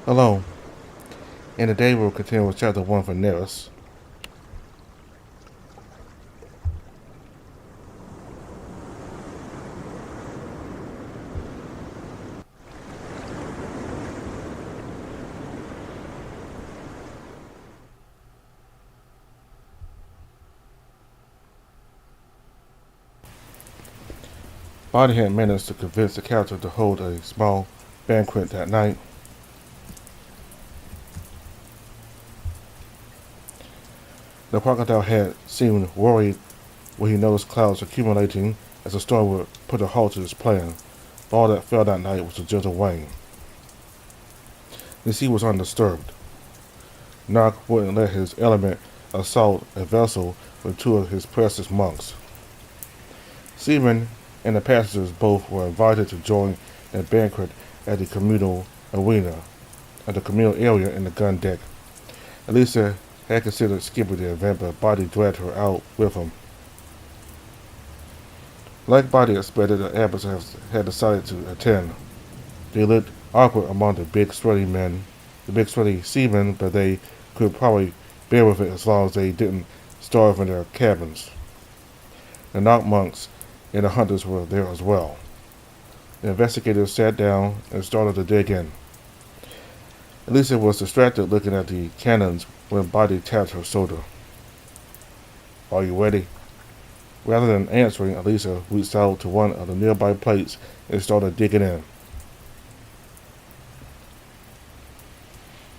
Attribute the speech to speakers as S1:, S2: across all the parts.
S1: Hello, and today we'll continue with chapter 1 for Nerus. Body had managed to convince the captain to hold a small banquet that night. The crocodile had seemed worried when he noticed clouds accumulating as the storm would put a halt to his plan, but all that fell that night was a gentle rain. The sea was undisturbed. Nock wouldn't let his element assault a vessel with two of his precious monks. Seamen and the passengers both were invited to join a banquet at the communal arena, at the communal area in the gun deck. Elisa had considered skipping the event, but Body dragged her out with him. Like Body expected, the abbots had decided to attend. They looked awkward among the big sweaty seamen, but they could probably bear with it as long as they didn't starve in their cabins. The Nock monks and the hunters were there as well. The investigators sat down and started to dig in. Elisa was distracted looking at the cannons when Body tapped her shoulder. "Are you ready?" Rather than answering, Elisa reached out to one of the nearby plates and started digging in.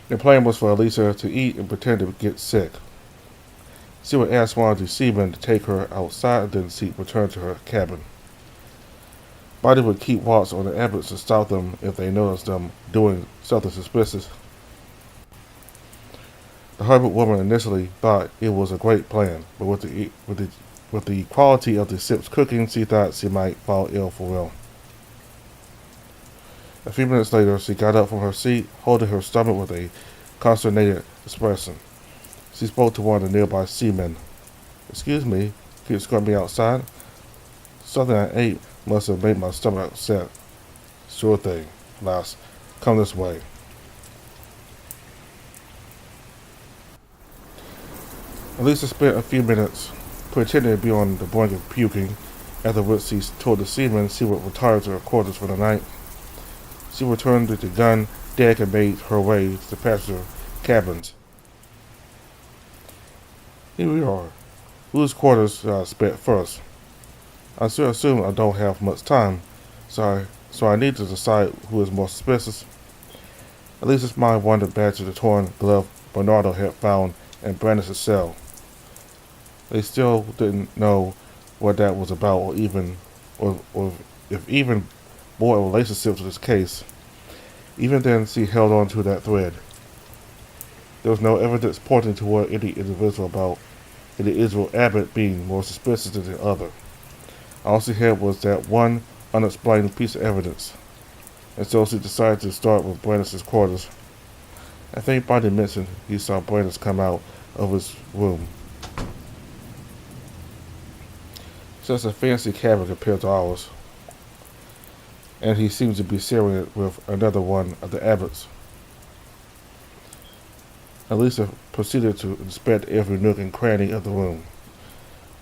S1: The plan was for Elisa to eat and pretend to get sick. She would ask one of the seamen to take her outside and then return to her cabin. Body would keep watch on the abbots to stop them if they noticed them doing something suspicious. The Herbert woman initially thought it was a great plan, but with the quality of the ship's cooking, she thought she might fall ill for real. A few minutes later, she got up from her seat, holding her stomach with a consternated expression. She spoke to one of the nearby seamen. "Excuse me, can you escort me outside? Something I ate must have made my stomach upset." "Sure thing, lass. Come this way." Elisa spent a few minutes pretending to be on the brink of puking, after which she told the seaman she would retire to her quarters for the night. She returned to the gun deck and made her way to the passenger cabins. "Here we are. Whose quarters should I inspect first? I should assume I don't have much time, so I need to decide who is more suspicious." Elisa's mind wandered back to the torn glove Bernardo had found in Brandis' cell. They still didn't know what that was about, or if even bore a relationship to this case. Even then, she held on to that thread. There was no evidence pointing toward any individual abbot being more suspicious than the other. All she had was that one unexplained piece of evidence, and so she decided to start with Brandis' quarters. I think Body mentioned he saw Brandis come out of his room. Such a fancy cabin compared to ours, and he seems to be sharing it with another one of the abbots. Elisa proceeded to inspect every nook and cranny of the room.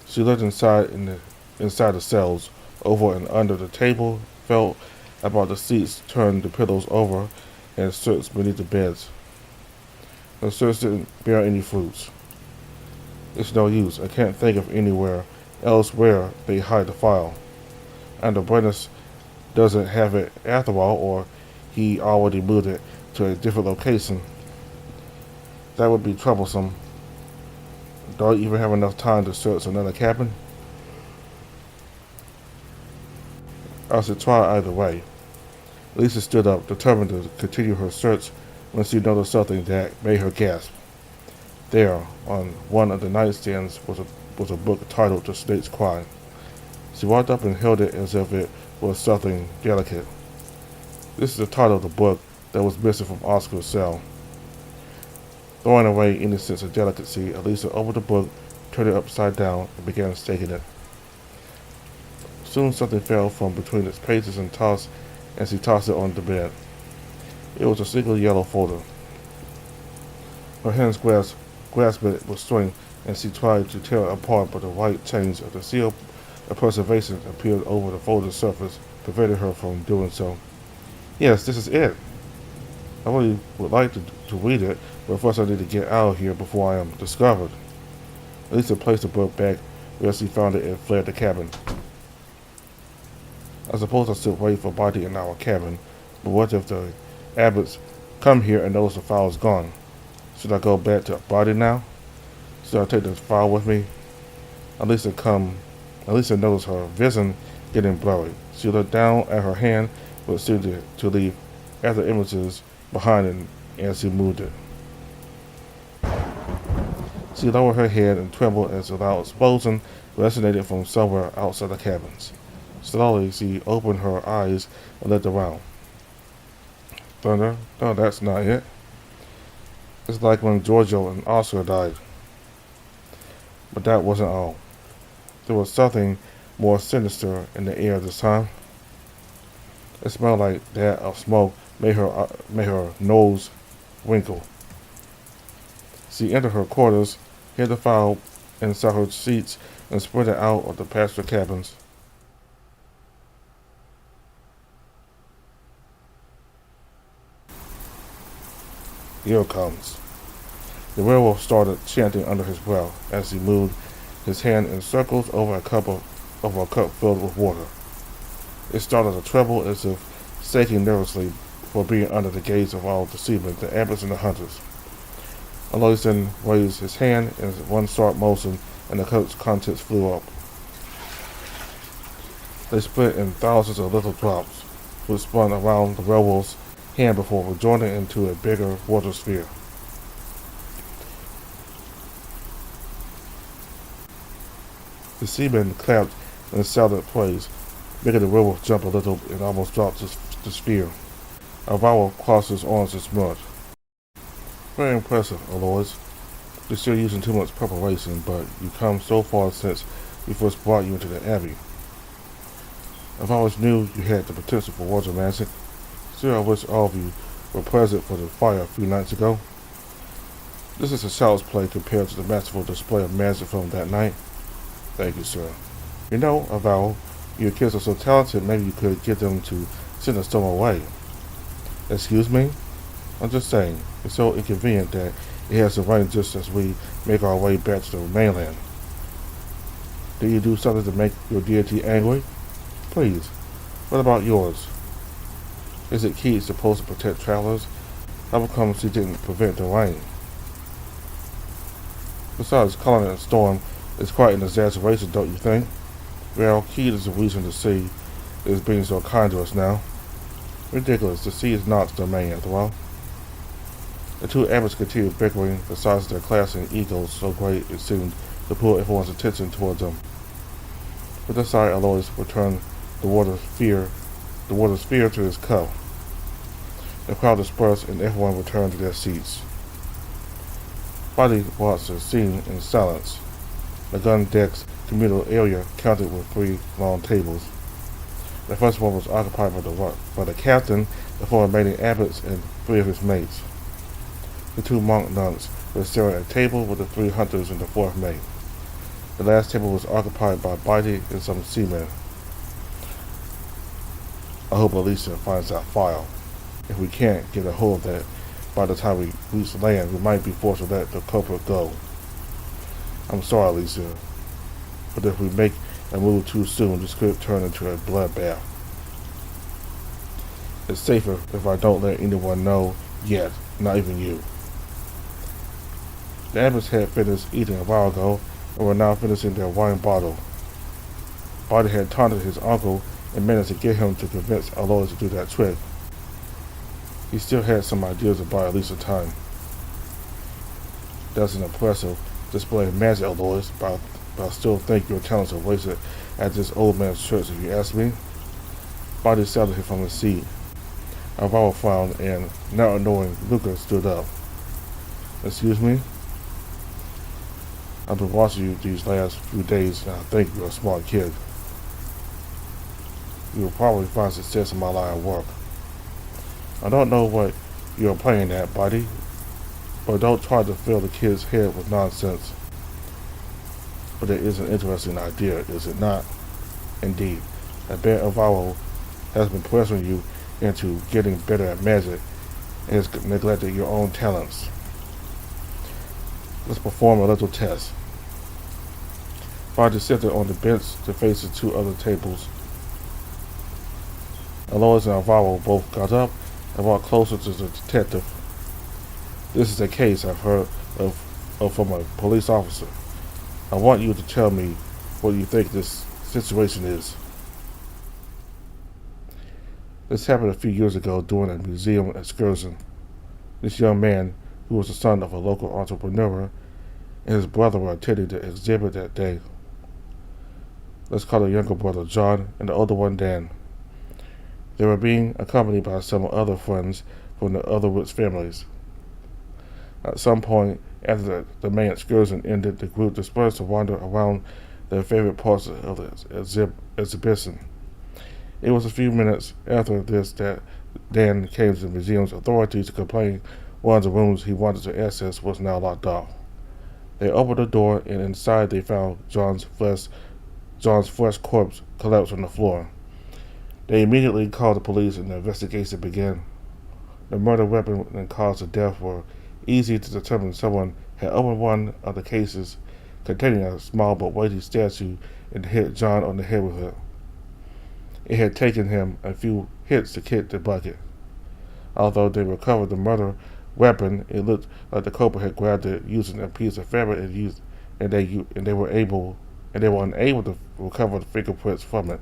S1: She looked inside the cells, over and under the table, felt about the seats, turned the pillows over, and searched beneath the beds. Her search didn't bear any fruits. "It's no use. I can't think of anywhere else where they hide the file. And Brandis doesn't have it after all, or he already moved it to a different location. That would be troublesome. Don't even have enough time to search another cabin. I should try either way." Lisa stood up, determined to continue her search, when she noticed something that made her gasp. There, on one of the nightstands, was a book titled "The Snake's Cry." She walked up and held it as if it was something delicate. This is the title of the book that was missing from Oscar's cell. Throwing away any sense of delicacy, Elisa opened the book, turned it upside down, and began staking it. Soon something fell from between its pages and she tossed it on the bed. It was a single yellow folder. Her hands grasped it with strength, and she tried to tear it apart, but the white chains of the seal of preservation appeared over the folder's surface, preventing her from doing so. Yes, this is it. I really would like to read it, but first I need to get out of here before I am discovered. Lisa placed the book back where she found it and fled the cabin. I suppose I should wait for Bonnie in our cabin, but what if the Abbotts come here and notice the file is gone? Should I go back to Bonnie now? Should I take the file with me? Lisa noticed her vision getting blurry. She looked down at her hand, but seemed to leave other images behind it as she moved it. She lowered her head and trembled as a loud explosion resonated from somewhere outside the cabins. Slowly, she opened her eyes and looked around. Thunder? No, that's not it. It's like when Giorgio and Oscar died. But that wasn't all. There was something more sinister in the air this time. It smelled like that of smoke made her nose wrinkle. She entered her quarters, hid the file inside her sheets, and sprinted out of the pasture cabins. Here it comes. The werewolf started chanting under his breath as he moved his hand in circles over a cup filled with water. It started to tremble as if shaking nervously for being under the gaze of all the seamen, the Abbotts and the hunters. Alois then raised his hand in one sharp motion, and the cup's contents flew up. They split in thousands of little drops, which spun around the werewolf's hand before rejoining into a bigger water sphere. The seamen clapped and shouted praise, making the werewolf jump a little and almost drop the sphere. Alvaro crossed his arms and smirked. Very impressive, Alois. You're still using too much preparation, but you've come so far since we first brought you into the Abbey. I've always knew you had the potential for water magic. Still, I wish all of you were present for the fire a few nights ago. This is a child's play compared to the masterful display of magic from that night. Thank you, sir. You know, Alvaro, your kids are so talented, maybe you could get them to send a storm away. Excuse me? I'm just saying, it's so inconvenient that it has to rain just as we make our way back to the mainland. Did you do something to make your deity angry? Please, what about yours? Isn't Keith supposed to protect travelers? How come she didn't prevent the rain? Besides, calling it a storm is quite an exaggeration, don't you think? Well, Keith is the reason the sea is being so kind to us now. Ridiculous, the sea is Noct's domain after all. The two Abbotts continued bickering, the size of their clashing egos so great it seemed to pull everyone's attention towards them. With a sigh, Alois returned the water sphere to his cup. The crowd dispersed and everyone returned to their seats. Bonnie watched the scene in silence. The gun deck's communal area counted with 3 long tables. The first one was occupied by the captain, the 4 remaining Abbotts, and 3 of his mates. The 2 monk nuns were sharing a table with the 3 hunters and the 4th mate. The last table was occupied by Bonnie and some seamen. I hope Alicia finds that file. If we can't get a hold of that by the time we reach land, we might be forced to let the culprit go. I'm sorry, Alicia, but if we make a move too soon, this could turn into a bloodbath. It's safer if I don't let anyone know yet, not even you. The Abbotts had finished eating a while ago and were now finishing their wine bottle. Bonnie had taunted his uncle and managed to get him to convince Alois to do that trick. He still had some ideas to buy Alicia time. That's an impressive display of magic, Alois, but I still think your talents are wasted at this old man's church, if you ask me. Bonnie settled him from his seat. Alvaro frowned, and now annoying Luca stood up. Excuse me? I've been watching you these last few days, and I think you're a smart kid. You will probably find success in my line of work. I don't know what you're playing at, buddy, but don't try to fill the kid's head with nonsense. But it is an interesting idea, is it not? Indeed. I bet Avalo has been pressuring you into getting better at magic and has neglected your own talents. Let's perform a little test. Roger sat on the bench to face the two other tables. Alois and Alvaro both got up and walked closer to the detective. This is a case I've heard of from a police officer. I want you to tell me what you think this situation is. This happened a few years ago during a museum excursion. This young man, who was the son of a local entrepreneur, and his brother were attending the exhibit that day. Let's call the younger brother John and the older one Dan. They were being accompanied by some other friends from the other Woods families. At some point after the main excursion ended, the group dispersed to wander around their favorite parts of the exhibition. It was a few minutes after this that Dan came to the museum's authorities to complain one of the rooms he wanted to access was now locked off. They opened the door, and inside they found John's fresh corpse collapsed on the floor. They immediately called the police, and the investigation began. The murder weapon and cause of death were easy to determine. Someone had opened one of the cases containing a small but weighty statue and hit John on the head with it. It had taken him a few hits to kick the bucket. Although they recovered the murder weapon, it looked like the culprit had grabbed it using a piece of fabric and they were unable to recover the fingerprints from it.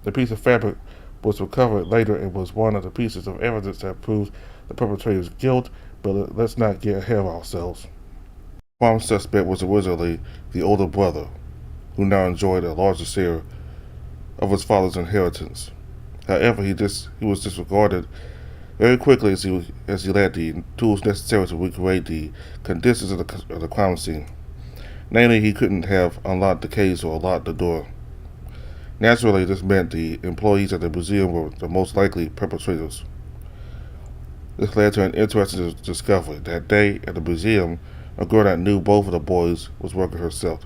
S1: The piece of fabric was recovered later and was one of the pieces of evidence that proves the perpetrator's guilt, but let's not get ahead of ourselves. The prime suspect was originally the older brother, who now enjoyed a larger share of his father's inheritance. However, he was disregarded very quickly as he lacked the tools necessary to recreate the conditions of the crime scene. Namely, he couldn't have unlocked the case or locked the door. Naturally, this meant the employees at the museum were the most likely perpetrators. This led to an interesting discovery. That day at the museum, a girl that knew both of the boys was working herself.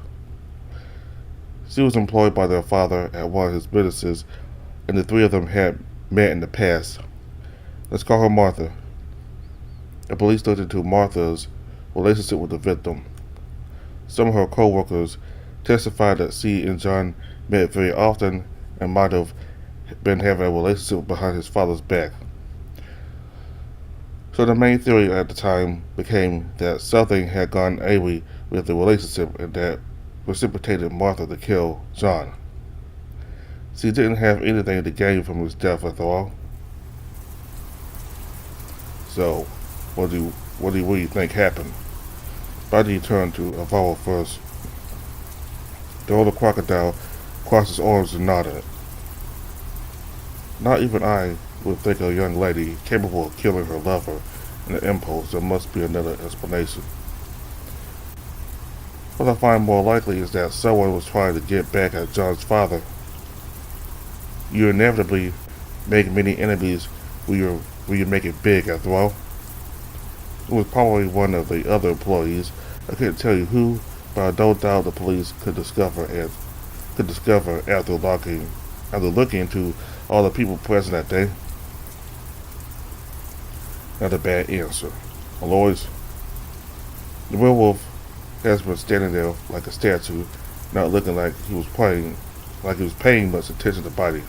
S1: She was employed by their father at one of his businesses, and the three of them had met in the past. Let's call her Martha. The police looked into Martha's relationship with the victim. Some of her co-workers testified that she and John met very often and might have been having a relationship behind his father's back. So the main theory at the time became that something had gone awry with the relationship and that precipitated Martha to kill John. She didn't have anything to gain from his death after all. So, what do you think happened? Buddy turned to Avalo first. The older crocodile crossed his arms and nodded. Not even I would think a young lady capable of killing her lover in an impulse. There must be another explanation. What I find more likely is that someone was trying to get back at John's father. You inevitably make many enemies when you make it big, after all. It was probably one of the other employees. I couldn't tell you who, but I don't doubt the police could discover after looking into all the people present that day. Not a bad answer. Alois, the werewolf has been standing there like a statue, not looking like he was paying much attention to Buddy.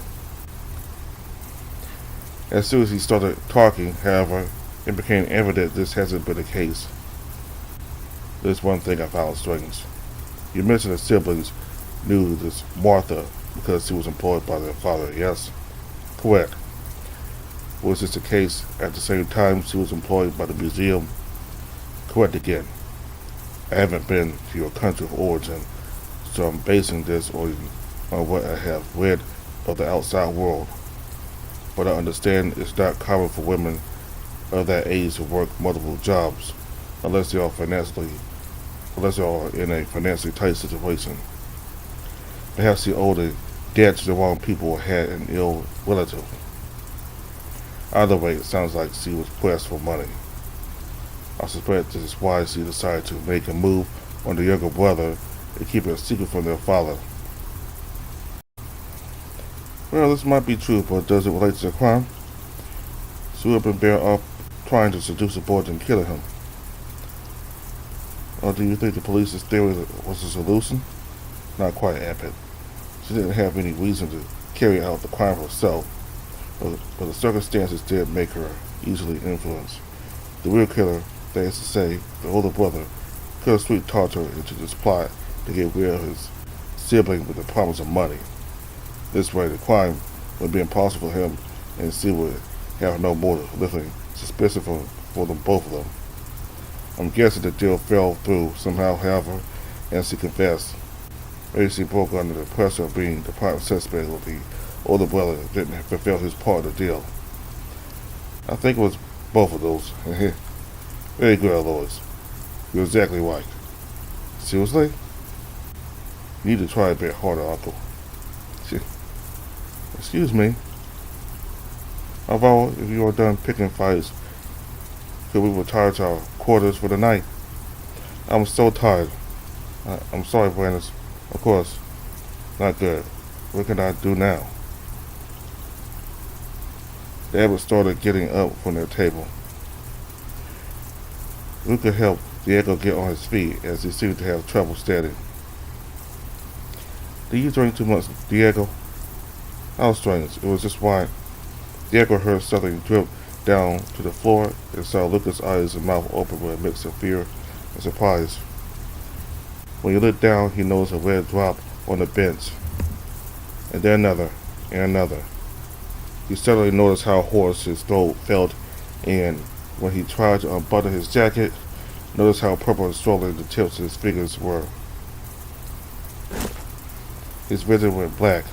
S1: As soon as he started talking, however, it became evident this hasn't been the case. There's one thing I found strange. You mentioned the siblings knew this Martha because she was employed by their father, yes? Correct. Was this the case at the same time she was employed by the museum? Correct again. I haven't been to your country of origin, so I'm basing this on what I have read of the outside world. But I understand it's not common for women of that age to work multiple jobs unless they are in a financially tight situation. Perhaps the older dead to the wrong people or had an ill relative. Either way, it sounds like she was pressed for money. I suspect this is why she decided to make a move on the younger brother and keep it a secret from their father. Well, this might be true, but does it relate to the crime? She would have been better off trying to seduce the boy than killing him. Or do you think the police's theory was a solution? Not quite, Abbott. She didn't have any reason to carry out the crime herself, but the circumstances did make her easily influenced. The real killer, that is to say, the older brother, could have sweet talked her into this plot to get rid of his sibling with the promise of money. This way, the crime would be impossible for him, and she would have no motive, lifting suspicion for them both of them. I'm guessing the deal fell through somehow, however, and she confessed. Maybe she broke under the pressure of being the prime suspect with the older brother that didn't fulfill his part of the deal. I think it was both of those. Very good, Lois. You're exactly right. Seriously? You need to try a bit harder, Uncle. Excuse me. Although, if you are done picking fights, could we retire to our quarters for the night? I'm so tired. I'm sorry, Brandis. Of course. Not good. What can I do now? The Abbott started getting up from their table. Luca helped Diego get on his feet as he seemed to have trouble standing. Did you drink too much, Diego? How strange. It was just wine. Diego heard something drip down to the floor and saw Luca's eyes and mouth open with a mix of fear and surprise. When he looked down, he noticed a red drop on the bench, and then another, and another. He suddenly noticed how hoarse his throat felt, and when he tried to unbutton his jacket, noticed how purple and swollen the tips of his fingers were. His vision went black.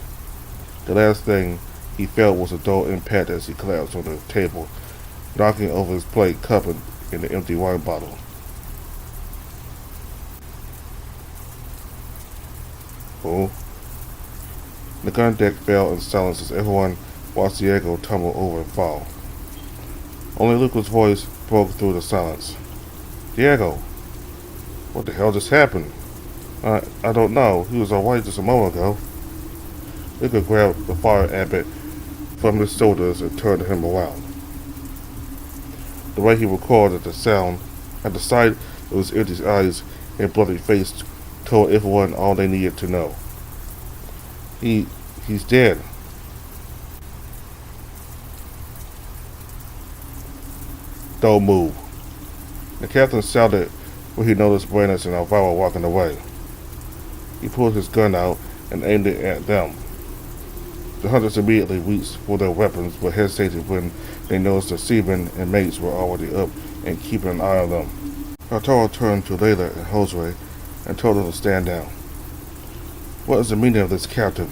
S1: The last thing he felt was a dull impact as he collapsed on the table, knocking over his plate, cup, and the empty wine bottle. Oh. The gun deck fell in silence as everyone watched Diego tumble over and fall. Only Luca's voice broke through the silence. Diego, what the hell just happened? I don't know. He was alright just a moment ago. Luca grabbed the fire Abbott from his shoulders and turned him around. The way he recoiled at the sound, at the sight of his empty eyes and bloody face, told everyone all they needed to know. He's dead. Don't move. The captain shouted when he noticed Brandis and Alvaro walking away. He pulled his gun out and aimed it at them. The hunters immediately reached for their weapons, but hesitated when they noticed the seamen and mates were already up and keeping an eye on them. Arturo turned to Layla and Jose and told them to stand down. What is the meaning of this, Captain?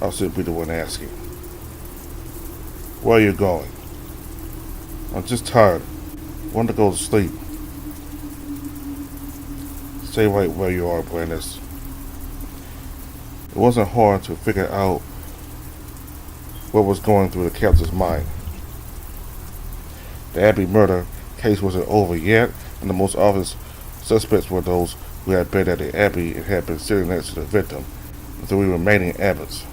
S1: I should be the one asking. Where are you going? I'm just tired. Want to go to sleep. Stay right where you are, Brandis. It wasn't hard to figure out what was going through the captain's mind. The Abbey murder case wasn't over yet, and the most obvious suspects were those who had been at the Abbey and had been sitting next to the victim, the three remaining Abbotts.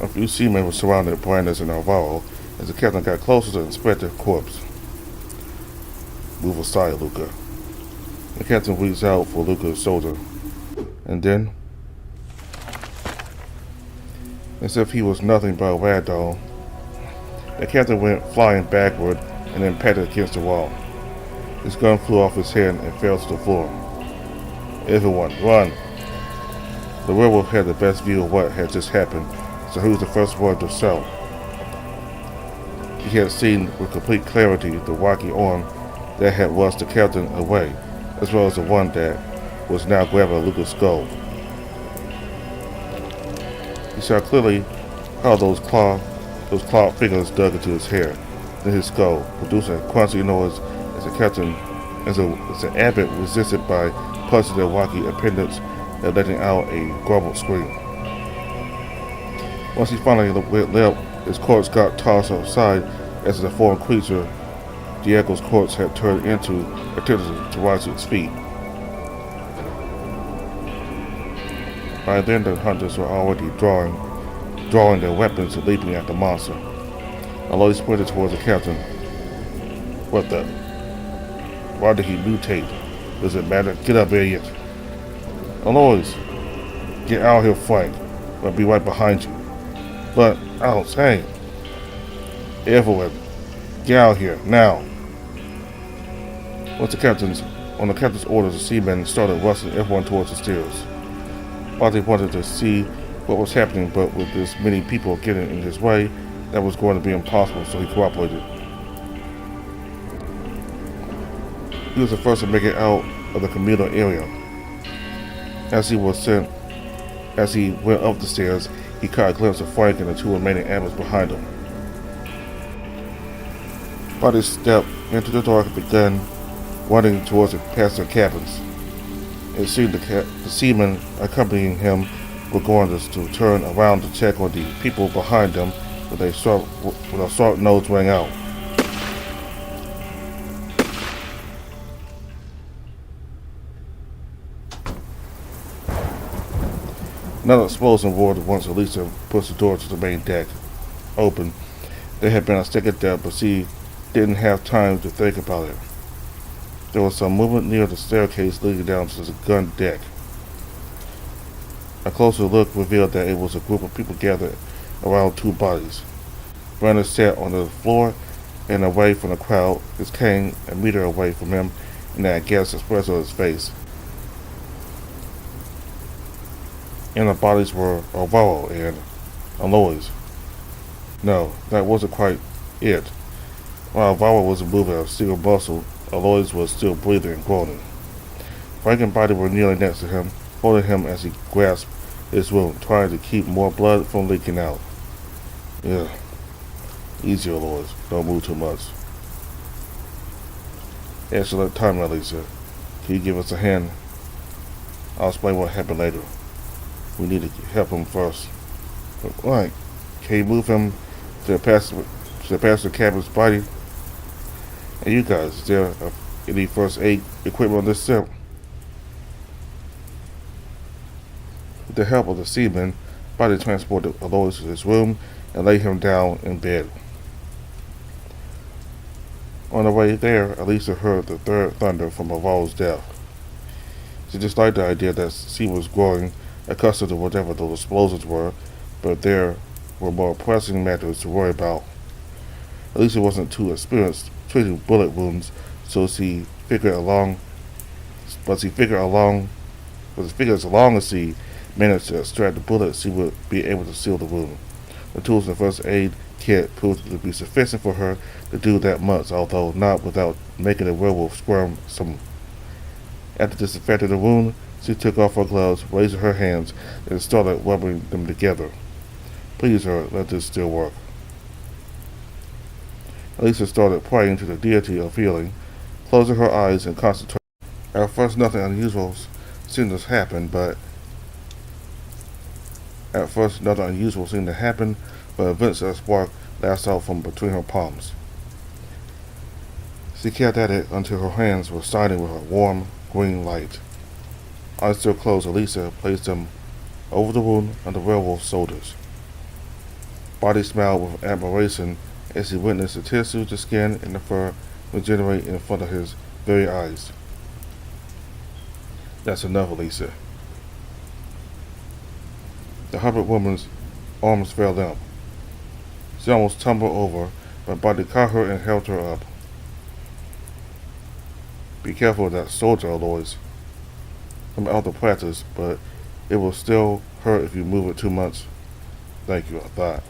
S1: A few seamen were surrounding Brandis and Alvaro as the captain got closer to inspect the corpse. Move aside, Luca. The captain reached out for Luca's shoulder, and then, as if he was nothing but a rag doll, the captain went flying backward and impacted against the wall. His gun flew off his head and fell to the floor. Everyone, run! The werewolf had the best view of what had just happened, so he was the first one to shout. He had seen with complete clarity the rocky arm that had rushed the captain away, as well as the one that was now grabbing Luca's skull. He saw clearly how those clawed fingers dug into his hair, then his skull, producing a crunchy noise as the Abbott resisted by punching the rocky appendage and letting out a garbled scream. Once he finally left, his corpse got tossed outside as the deformed creature Diego's corpse had turned into attempted to rise to its feet. By then, the hunters were already drawing their weapons and leaping at the monster. Aloy sprinted towards the captain. What the? Why did he mutate? Does it matter? Get up, idiot. Aloys, get out here, Frank. I'll be right behind you. But, Alex, hey. Evelyn, get out here, now. On the captain's orders, the seamen started rushing everyone towards the stairs. Body wanted to see what was happening, but with this many people getting in his way, that was going to be impossible, so he cooperated. He was the first to make it out of the communal area. As he went up the stairs, he caught a glimpse of Frank and the two remaining animals behind him. Body stepped into the dark and began running towards past their cabins. It seemed the seamen accompanying him were going to turn around to check on the people behind them when a sharp nose rang out. Another explosion roared once Elisa pushed the door to the main deck open. There had been a second there, but she didn't have time to think about it. There was some movement near the staircase leading down to the gun deck. A closer look revealed that it was a group of people gathered around two bodies. Brandon sat on the floor and away from the crowd, his cane a meter away from him, and that gas expression on his face. And the bodies were Alvaro and Aloys. No, that wasn't quite it. While Alvaro wasn't moving a single muscle, Aloys was still breathing and groaning. Frank and Body were kneeling next to him, holding him as he grasped his wound, trying to keep more blood from leaking out. Yeah. Easy, Aloys. Don't move too much. Excellent time, Elisa. Can you give us a hand? I'll explain what happened later. We need to help him first. Right. Can you move him to the passenger cabin's body? And you guys, is there any first aid equipment on this ship? With the help of the seamen, Body transported Aloys to his room and laid him down in bed. On the way there, Elisa heard the third thunder from Alvaro's death. She disliked the idea that she was growing accustomed to whatever those explosions were, but there were more pressing matters to worry about. Elisa wasn't too experienced treating bullet wounds, so she figured as long as she managed to extract the bullet, she would be able to seal the wound. The tools in the first aid kit proved to be sufficient for her to do that much, although not without making the werewolf squirm some. After disinfecting the wound, she took off her gloves, raised her hands, and started rubbing them together. Please, her, let this still work. Elisa started praying to the deity of healing, closing her eyes and concentrating. At first, nothing unusual seemed to happen, but events that spark lashed out from between her palms. She kept at it until her hands were shining with a warm green light. Eyes still closed, Elisa placed them over the wound on the werewolf's shoulders. Body smiled with admiration as he witnessed the tissue, the skin, and the fur regenerate in front of his very eyes. That's enough, Elisa. The Hubbard woman's arms fell limp. She almost tumbled over, but Body caught her and held her up. Be careful of that soldier, Aloys. I'm out of practice, but it will still hurt if you move it too much. Thank you, I thought.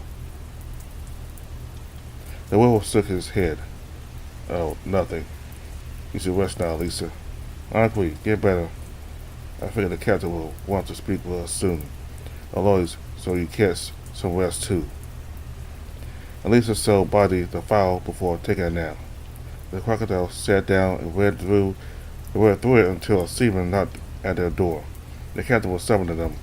S1: The werewolf shook his head. Oh, nothing. You should rest now, Lisa. Honestly, get better. I figure the captain will want to speak with us soon. Aloys, so you catch some rest too. Elisa showed Body the file before taking a nap. The crocodile sat down and read through it until a seaman knocked at their door. The captain was summoning them.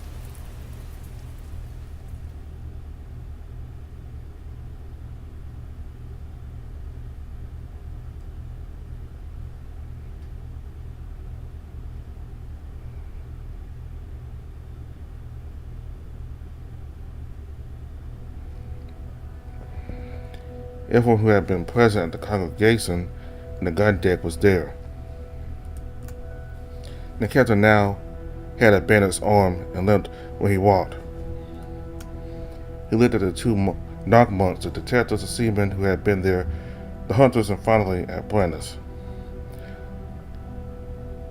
S1: Everyone who had been present at the congregation and the gun deck was there. The captain now had a bandaged arm and limped when he walked. He looked at the two knock monks, the detectives, the seamen who had been there, the hunters, and finally at Brandis.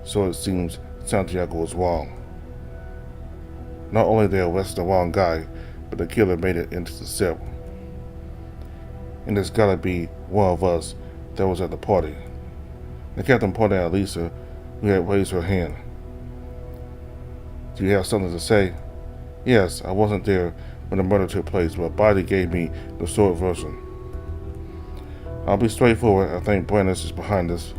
S1: So it seems Santiago was wrong. Not only they arrested the wrong guy, but the killer made it into the cell. And there's gotta be one of us that was at the party. The captain pointed at Lisa, who had raised her hand. Do you have something to say? Yes, I wasn't there when the murder took place, but Body gave me the short version. I'll be straightforward. I think Brandis is behind this.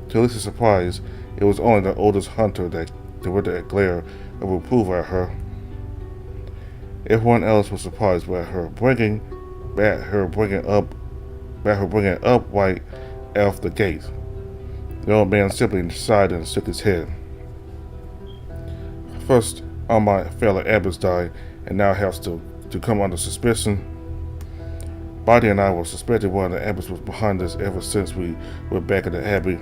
S1: To Lisa's surprise, it was only the oldest hunter that directed a glare of approval at her. Everyone else was surprised by her bringing up right off the gate. The old man simply sighed and shook his head. First, all my fellow abbots died, and now has to come under suspicion. Body and I were suspected one of the abbots was behind this ever since we were back at the abbey.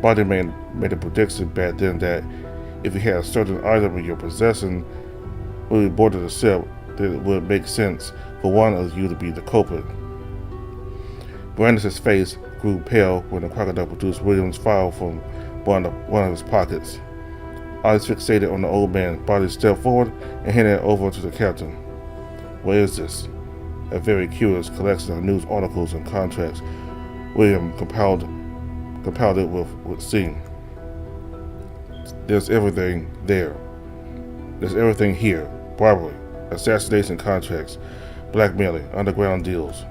S1: Body made a prediction back then that if you had a certain item in your possession when we boarded the ship, then it would make sense for one of you to be the culprit. Brandis' face grew pale when the crocodile produced William's file from one of his pockets. Eyes fixated on the old man, Body stepped forward and handed it over to the captain. What is this? A very curious collection of news articles and contracts. William compiled it with seam. There's everything there. There's everything here. Bribery, assassination contracts, blackmailing, underground deals.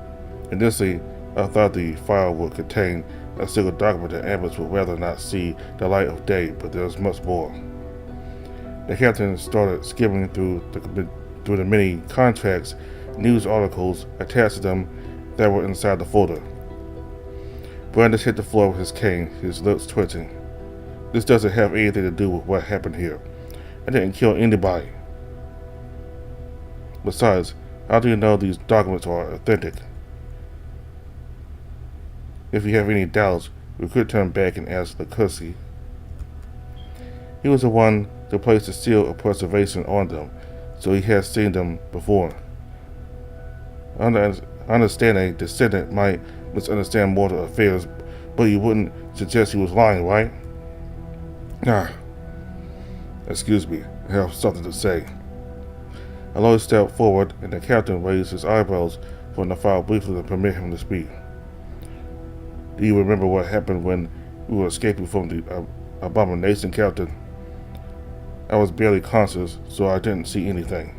S1: Initially, I thought the file would contain a single document that abbots would rather not see the light of day, but there's much more. The captain started skimming through the many contracts, news articles attached to them that were inside the folder. Brandis hit the floor with his cane, his lips twitching. This doesn't have anything to do with what happened here. I didn't kill anybody. Besides, how do you know these documents are authentic? If you have any doubts, we could turn back and ask the Cussy. He was the one to place the seal of preservation on them, so he had seen them before. I understand a descendant might misunderstand mortal affairs, but you wouldn't suggest he was lying, right? Excuse me, I have something to say. Aloy stepped forward, and the captain raised his eyebrows from the file briefly to permit him to speak. Do you remember what happened when we were escaping from the abomination, Captain? I was barely conscious, so I didn't see anything.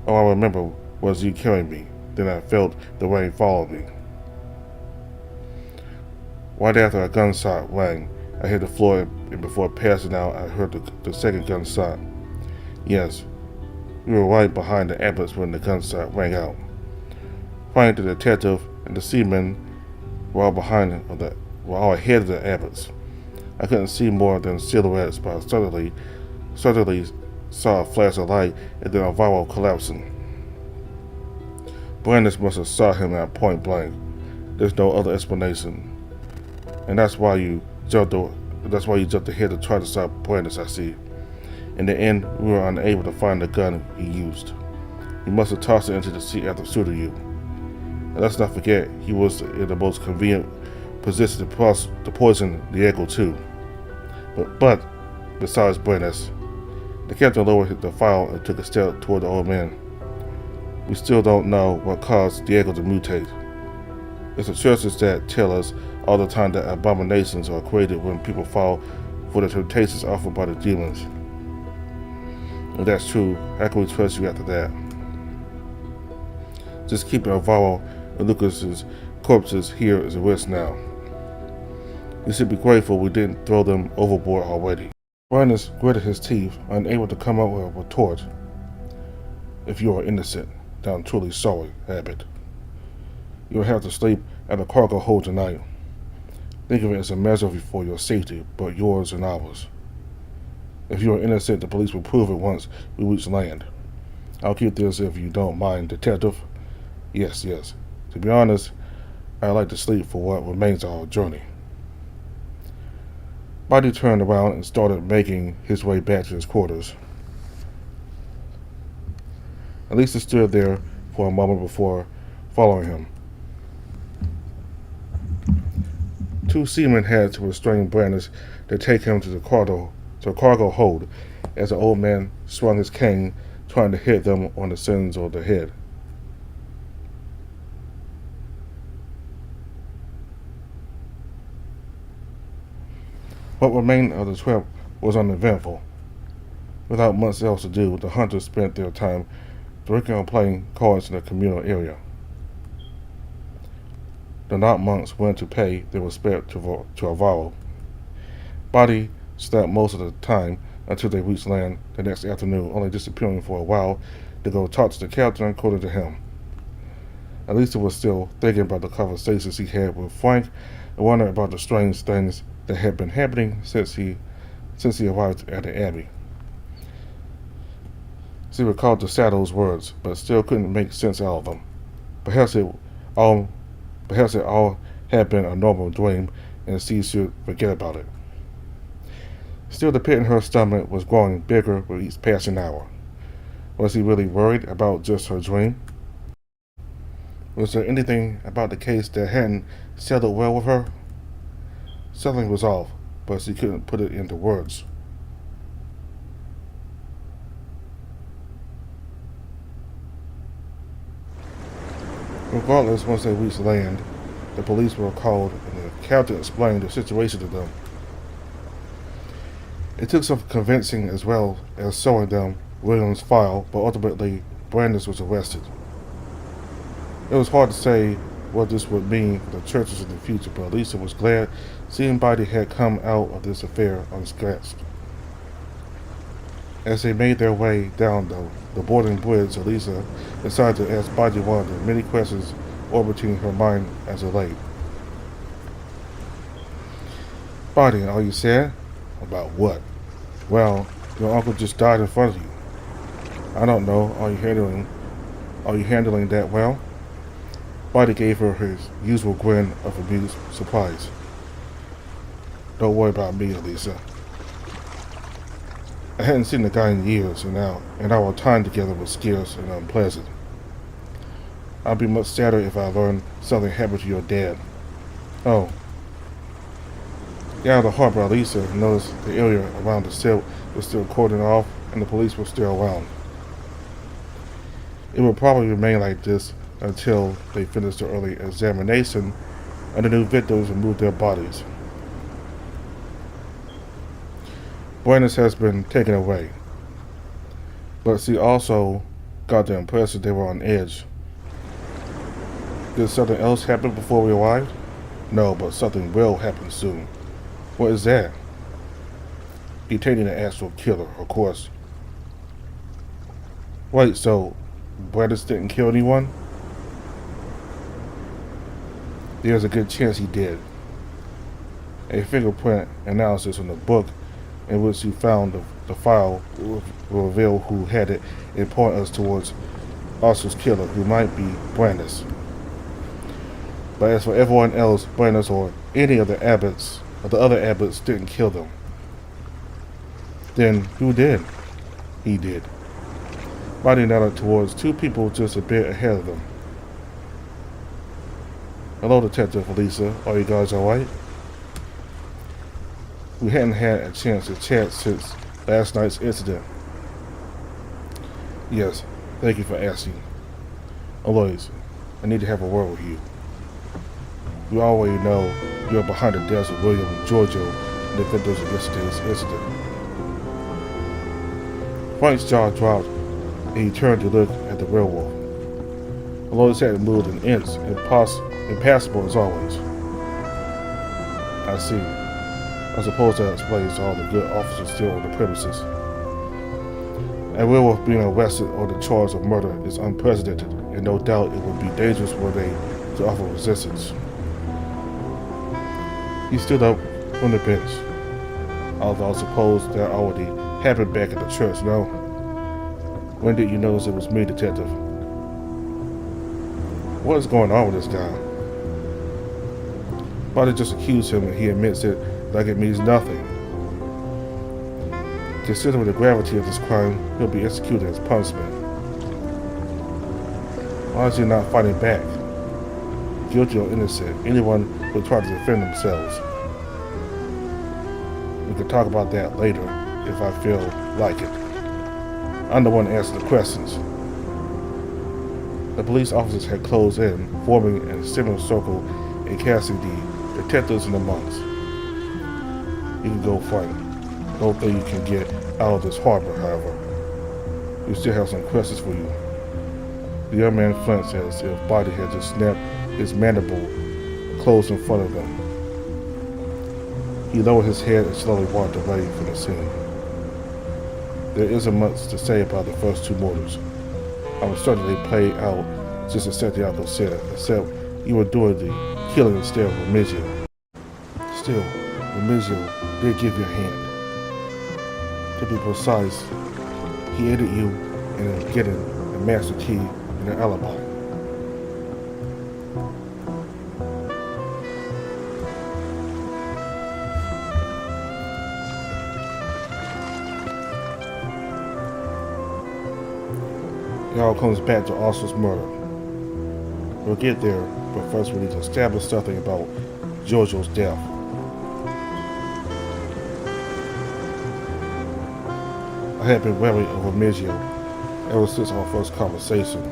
S1: All I remember was you carrying me. Then I felt the rain follow me. Right after a gunshot rang, I hit the floor, and before passing out, I heard the second gunshot. Yes, we were right behind the abbots when the gunshot rang out. Finally, the detective and the seamen were all ahead of the abbots. I couldn't see more than silhouettes, but I suddenly saw a flash of light and then a viral collapsing. Brandis must have shot him at point blank. There's no other explanation. And that's why you jumped ahead to try to stop Brandis, I see. In the end, we were unable to find the gun he used. He must have tossed it into the sea after shooting you. And let's not forget, he was in the most convenient position to poison Diego too. But besides Brandis, the captain lowered the file and took a step toward the old man. We still don't know what caused Diego to mutate. It's the churches that tell us all the time that abominations are created when people fall for the temptations offered by the demons. If that's true, how can we trust you after that? Just keeping Alvaro and Lucas's corpses here is a risk now. You should be grateful we didn't throw them overboard already. Brandis gritted his teeth, unable to come up with a retort. If you are innocent, then I'm truly sorry, Abbott. You'll have to sleep at a cargo hold tonight. Think of it as a measure for your safety, but yours and ours. If you are innocent, the police will prove it once we reach land. I'll keep this if you don't mind, Detective. Yes, yes. To be honest, I'd like to sleep for what remains of our journey. Buddy turned around and started making his way back to his quarters. Elisa stood there for a moment before following him. Two seamen had to restrain Brandis to take him to the cargo hold as the old man swung his cane, trying to hit them on the sides of the head. What remained of the trip was uneventful. Without much else to do, the hunters spent their time drinking or playing cards in the communal area. The knot monks went to pay their respect to Alvaro. Buddy slept most of the time until they reached land the next afternoon, only disappearing for a while to go talk to the captain, according to him. Elisa was still thinking about the conversations he had with Frank and wondering about the strange things that had been happening since he arrived at the Abbey. She recalled the Shadow's words, but still couldn't make sense out of them. Perhaps it all had been a normal dream, and she should forget about it. Still, the pit in her stomach was growing bigger with each passing hour. Was he really worried about just her dream? Was there anything about the case that hadn't settled well with her? Something was off, but she couldn't put it into words. Regardless, once they reached land, the police were called and the captain explained the situation to them. It took some convincing as well as showing them William's file, but ultimately Brandis was arrested. It was hard to say what this would mean for the churches in the future, but Elisa was glad seeing Buddy had come out of this affair unscratched. As they made their way down the boarding bridge, Elisa decided to ask Buddy one of the many questions orbiting her mind as of late. Buddy, are you sad? About what? Well, your uncle just died in front of you. I don't know. Are you handling that well? Buddy gave her his usual grin of amused surprise. Don't worry about me, Elisa. I hadn't seen the guy in years, and our time together was scarce and unpleasant. I'd be much sadder if I learned something happened to your dad. Oh. Out of the harbor, Elisa noticed the area around the set was still cordoned off, and the police were still around. It would probably remain like this until they finished the early examination and the new victims removed their bodies. Brandis has been taken away, but she also got the impression they were on edge. Did something else happen before we arrived? No, but something will happen soon. What is that? Detaining an actual killer, of course. Wait, so Brandis didn't kill anyone? There's a good chance he did. A fingerprint analysis on the book in which you found the file will reveal who had it and point us towards Arthur's killer, who might be Brandis. But as for everyone else, Brandis or any of the other abbots didn't kill them. Then who did? He did. Buddy nodded towards two people just a bit ahead of them. Hello, Detective Elisa. Are you guys alright? We hadn't had a chance to chat since last night's incident. Yes, thank you for asking. Aloys, I need to have a word with you. We already know you're behind the deaths of William and Giorgio and the victims of yesterday's incident. Frank's jaw dropped and he turned to look at the werewolf. Aloys hadn't moved an inch, impassible as always. I see. I suppose that explains all the good officers still on the premises. A werewolf being arrested on the charge of murder is unprecedented, and no doubt it would be dangerous were they to offer resistance. He stood up from the bench. Although I suppose that already happened back at the church, no? When did you notice it was me, Detective? What is going on with this guy? Body just accused him and he admits it like it means nothing. Considering the gravity of this crime, he'll be executed as punishment. Why is he not fighting back? Guilty or innocent, anyone will try to defend themselves. We can talk about that later if I feel like it. I'm the one answering the questions. The police officers had closed in, forming a similar circle and casting the detectives and the monks. You can go fight. Don't think you can get out of this harbor, however. We still have some questions for you. The young man flinched as if Body had just snapped his mandible closed in front of him. He lowered his head and slowly walked away from the scene. There isn't much to say about the first two murders. I was certain they played out just as Santiago said, except you were doing the killing instead of Remigio. Still, Remigio did give you a hand. To be precise, he aided you in getting the master key and an alibi. It all comes back to Arthur's murder. We'll get there, but first we need to establish something about Giorgio's death. I had been wary of Remigio ever since our first conversation.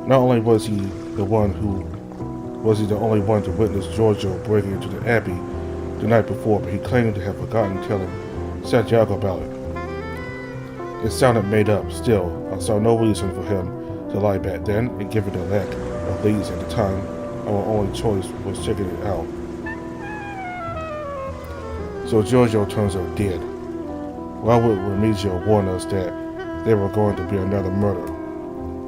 S1: Not only was he the only one to witness Giorgio breaking into the Abbey the night before, but he claimed to have forgotten telling Santiago about it. It sounded made up. Still, I saw no reason for him to lie back then, and given the lack of leads at the time, our only choice was checking it out. So Giorgio turns out dead. Why would Remigio warn us that there were going to be another murder?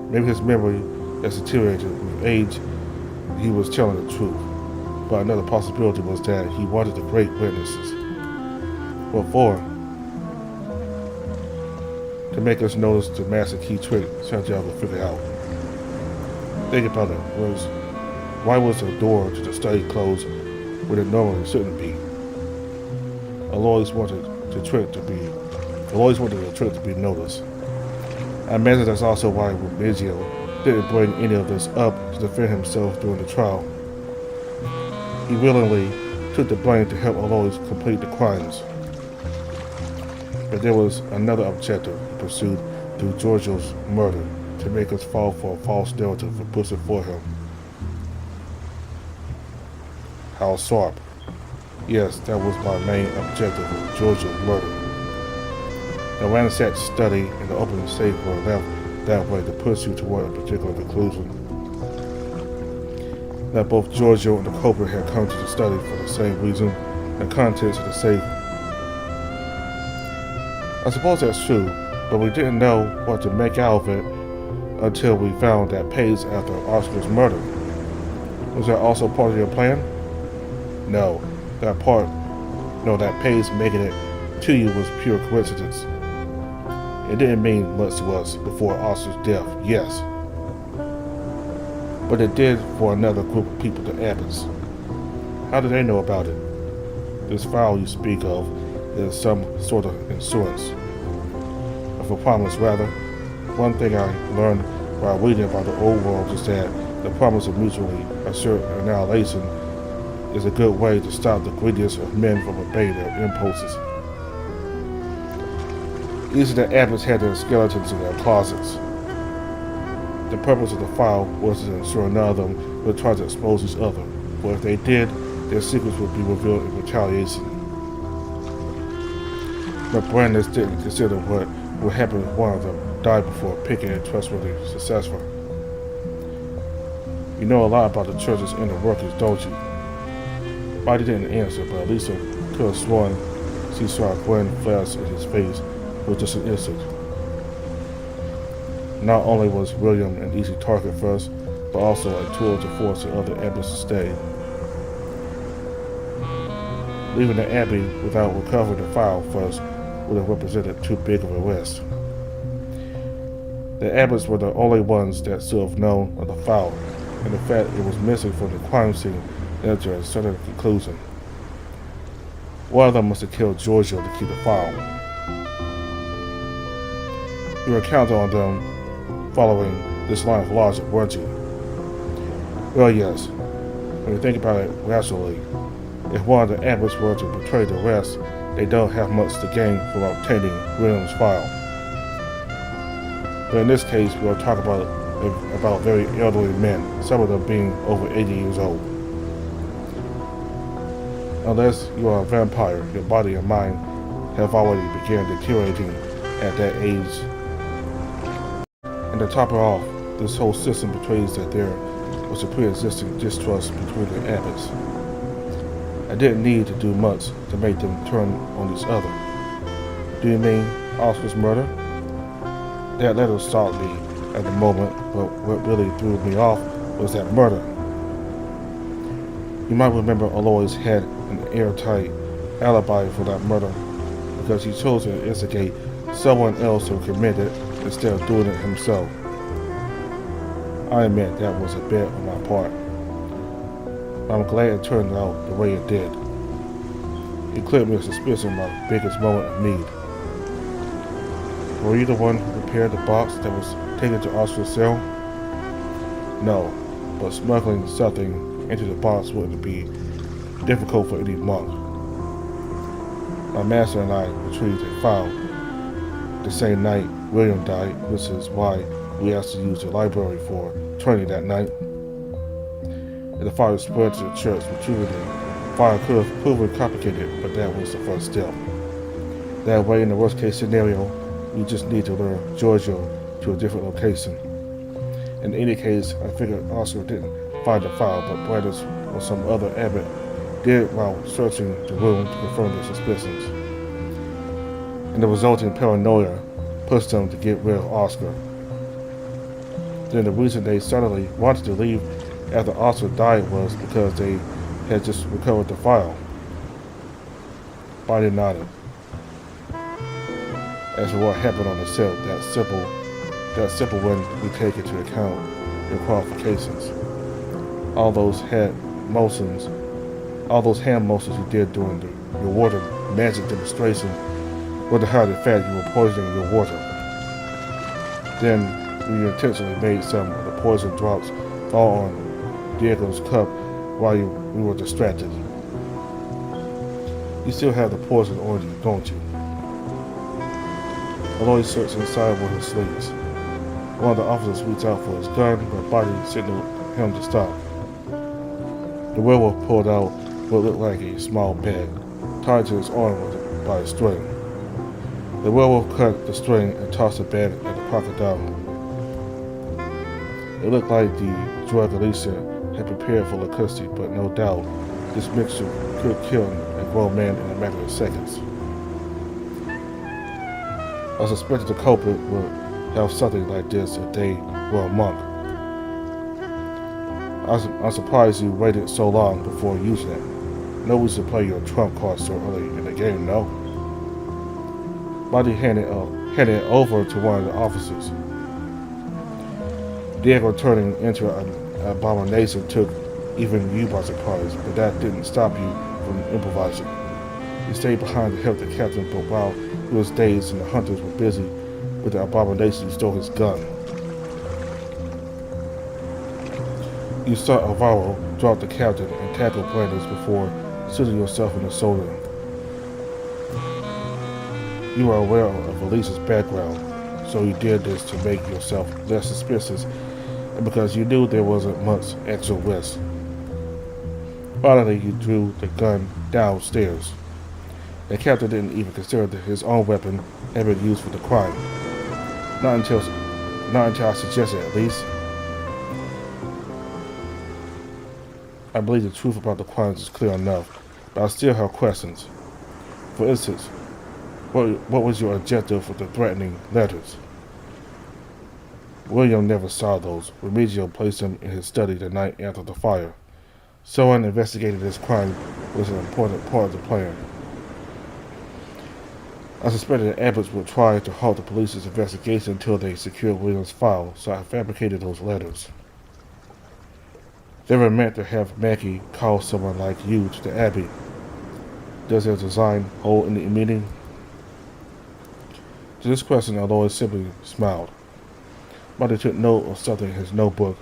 S1: Maybe his memory has deteriorated with age. He was telling the truth. But another possibility was that he wanted the great witnesses. What for? To make us notice the master key trick Santiago figured out. Think about it. Why was the door to the study closed when it normally shouldn't be? Alois wanted the trick to be noticed. I imagine that's also why Remigio didn't bring any of this up to defend himself during the trial. He willingly took the blame to help Alois complete the crimes. But there was another objective he pursued through Giorgio's murder, to make us fall for a false narrative for pushing for him. How sharp. Yes, that was my main objective with Giorgio's murder. The ransacked study and the open safe were left that way to push you toward a particular conclusion. That both Giorgio and the culprit had come to the study for the same reason, the contents of the safe. I suppose that's true, but we didn't know what to make out of it until we found that page after Oscar's murder. Was that also part of your plan? No, that page making it to you was pure coincidence. It didn't mean much to us before Oscar's death, yes. But it did for another group of people, the Abbots. How did they know about it? This file you speak of is some sort of insurance. Of a promise, rather. One thing I learned while reading about the old world is that the promise of mutually assured annihilation is a good way to stop the greediest of men from obeying their impulses. Each of the Abbots had their skeletons in their closets. The purpose of the file was to ensure none of them would try to expose each other, for if they did, their secrets would be revealed in retaliation. But Brandis didn't consider what would happen if one of them died before picking a trustworthy successor. You know a lot about the church's inner workings, don't you? Body didn't answer, but Lisa could have sworn she saw a grin flash in his face for just an instant. Not only was William an easy target for us, but also a tool to force the other abbots to stay. Leaving the abbey without recovering the file first would have represented too big of a risk. The abbots were the only ones that should have known of the file, and the fact it was missing from the crime scene led to a certain conclusion. One of them must have killed Giorgio to keep the file. You were counting on them following this line of logic, weren't you? Well, yes. When you think about it rationally, if one of the abbots were to betray the rest, they don't have much to gain from obtaining William's file. But in this case, we are talking about very elderly men, some of them being over 80 years old. Unless you are a vampire, your body and mind have already begun deteriorating at that age. And to top it off, this whole system betrays that there was a pre-existing distrust between the abbots. I didn't need to do much to make them turn on each other. Do you mean Oscar's murder? That letter startled me at the moment, but what really threw me off was that murder. You might remember Alois had an airtight alibi for that murder because he chose to instigate someone else to commit it instead of doing it himself. I admit that was a bet on my part. I'm glad it turned out the way it did. It cleared me of suspicion my biggest moment of need. Were you the one who prepared the box that was taken to Oscar's cell? No, but smuggling something into the box wouldn't be difficult for any monk. My master and I retrieved a file the same night William died, which is why we asked to use the library for training that night. If the fire spread to the church retrieving fire could have proven complicated, but that was the first step. That way, in the worst case scenario, we just need to lure Giorgio to a different location. In any case, I figured Oscar didn't find the file, but Brandis or some other abbot did while searching the room to confirm their suspicions. And the resulting paranoia pushed them to get rid of Oscar. Then the reason they suddenly wanted to leave after Oscar died was because they had just recovered the file. Body nodded. As for what happened on the set, that's simple when we take into account your qualifications. All those hand motions you did during your water magic demonstration were to hide the fact you were poisoning your water. Then we intentionally made some of the poison drops fall on Diego's cup while we were distracted. You still have the poison on you, don't you? Alois searched inside one of his sleeves. One of the officers reached out for his gun, but Body signaled him to stop. The werewolf pulled out what looked like a small bag, tied to his arm by a string. The werewolf cut the string and tossed the bag at the crocodile. It looked like the drug Alicia had prepared for Lacusti, but no doubt this mixture could kill a grown man in a matter of seconds. I suspected the culprit would have something like this if they were a monk. I'm surprised you waited so long before using it. No reason to play your trump card so early in the game, no? Body handed it over to one of the officers. Diego turning into an abomination took even you by surprise, but that didn't stop you from improvising. You stayed behind to help the captain, but while he was dazed and the hunters were busy with the abomination, you stole his gun. You saw Alvaro drop the captain and tackle Brandis before shooting yourself in the shoulder. You were aware of Elisa's background, so you did this to make yourself less suspicious and because you knew there wasn't much extra risk. Finally, you drew the gun downstairs. The captain didn't even consider that his own weapon had been used for the crime. Not until I suggested, at least. I believe the truth about the crimes is clear enough, but I still have questions. For instance, what was your objective with the threatening letters? William never saw those. Remigio placed them in his study the night after the fire. Someone investigating this crime was an important part of the plan. I suspected the Abbotts would try to halt the police's investigation until they secured William's file, so I fabricated those letters. They were meant to have Maggie call someone like you to the Abbey. Does their design hold any meaning? To this question, Aloy simply smiled. Marty took note of something in his notebook.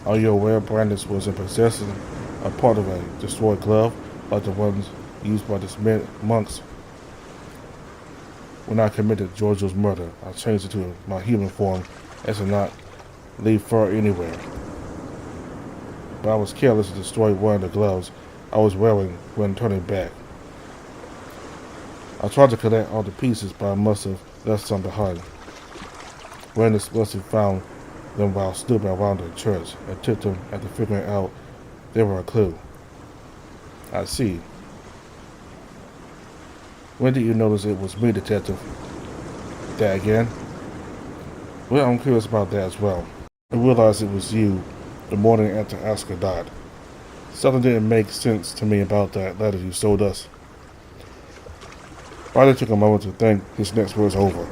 S1: Are you aware Brandis was in possession of part of a destroyed glove, like the ones used by the monks? When I committed Giorgio's murder, I changed it to my human form as to not leave fur anywhere. But I was careless to destroy one of the gloves I was wearing when turning back. I tried to collect all the pieces, but I must have left some behind. Brandis must have found them while snooping around the church and took them after figuring out they were a clue. I see. When did you notice it was me, Detective? That again? Well, I'm curious about that as well. I realized it was you the morning after Oscar died. Something didn't make sense to me about that letter you sold us. Ryder took a moment to think his next words over.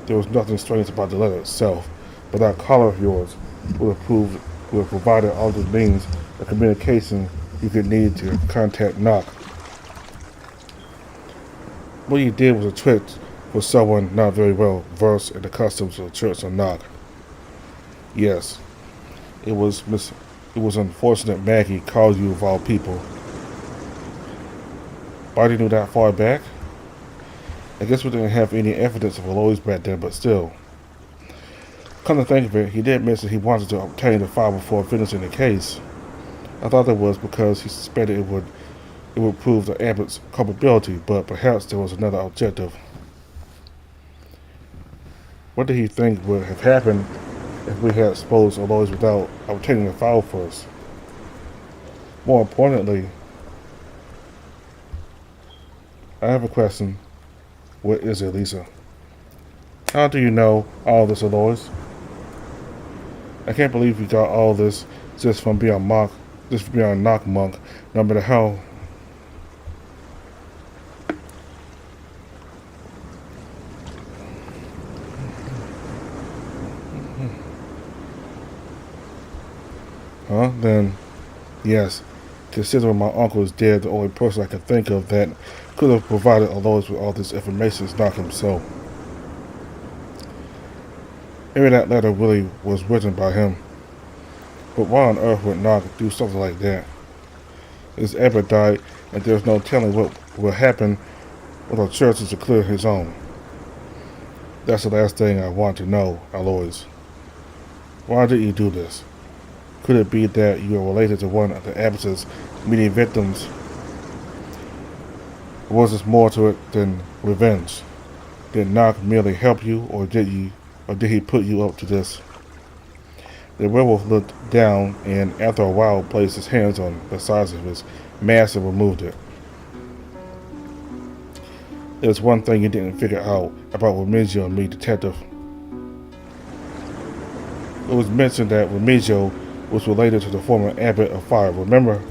S1: There was nothing strange about the letter itself, but that collar of yours would have provided all the means of communication you could need to contact Knock. What you did was a trick for someone not very well versed in the customs of the Church of Knock. Yes, it was unfortunate Maggie called you of all people. Body knew that far back? I guess we didn't have any evidence of Aloy's back then, but still. Come to think of it, he did mention he wanted to obtain the file before finishing the case. I thought that was because he suspected it would prove the Abbott's culpability, but perhaps there was another objective. What did he think would have happened if we had exposed Aloy's without obtaining the file first? More importantly, I have a question. What is it, Lisa? How do you know all this, Alois? I can't believe you got all this just from being a knock monk, no matter how. Huh? Then, yes. Considering my uncle is dead, the only person I can think of that could have provided Alois with all this information is Knock himself. Maybe that letter really was written by him. But why on earth would Knock do something like that? His Abbott died, and there's no telling what will happen when the church is to clear his own. That's the last thing I want to know, Alois. Why did you do this? Could it be that you are related to one of the Abbot's many victims? Or was there more to it than revenge? Did Knock merely help you, or did he put you up to this? The werewolf looked down and, after a while, placed his hands on the sides of his mask and removed it. There's one thing you didn't figure out about Remigio and me, Detective. It was mentioned that Remigio was related to the former Abbot of Fire, remember?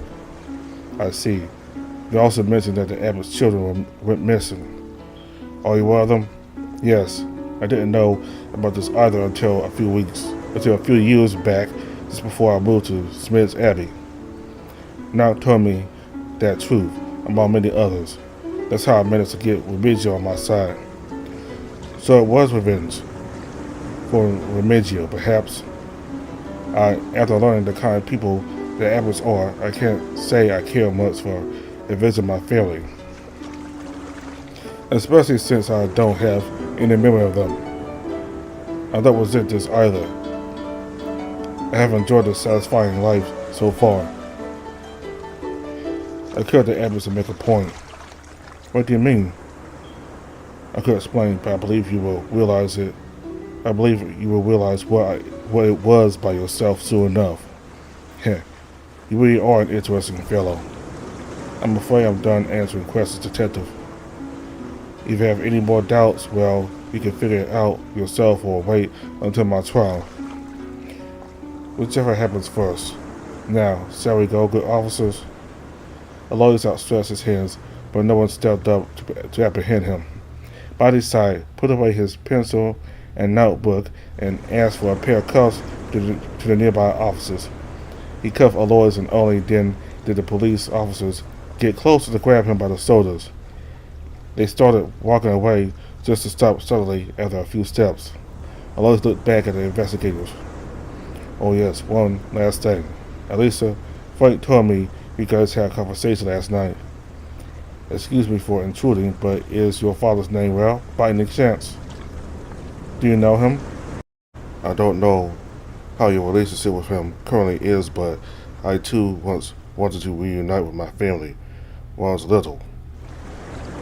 S1: I see. You also mentioned that the Abbot's children went missing. Are you one of them? Yes. I didn't know about this either until a few years back, just before I moved to Smith's Abbey. Knock told me that truth, among many others. That's how I managed to get Remigio on my side. So it was revenge for Remigio, perhaps. After learning the kind of people the Abbotts are, I can't say I care much for avenging my family. Especially since I don't have any memory of them. I don't resent this either. I have enjoyed a satisfying life so far. I occurred to Abbotts to make a point. What do you mean? I could explain, but I believe you will realize it. I believe you will realize what it was by yourself soon enough. Heh, you really are an interesting fellow. I'm afraid I'm done answering questions, Detective. If you have any more doubts, well, you can figure it out yourself or wait until my trial. Whichever happens first. Now, shall we go, good officers? Alois outstretched his hands, but no one stepped up to apprehend him. Body side put away his pencil and notebook and asked for a pair of cuffs to the nearby officers. He cuffed Alois, and only then did the police officers get closer to grab him by the shoulders. They started walking away just to stop suddenly after a few steps. Alois looked back at the investigators. "Oh yes, one last thing. Elisa, Frank told me you guys had a conversation last night. Excuse me for intruding, but is your father's name Ralph, by any chance? Do you know him?" "I don't know how your relationship with him currently is, but I too once wanted to reunite with my family when I was little.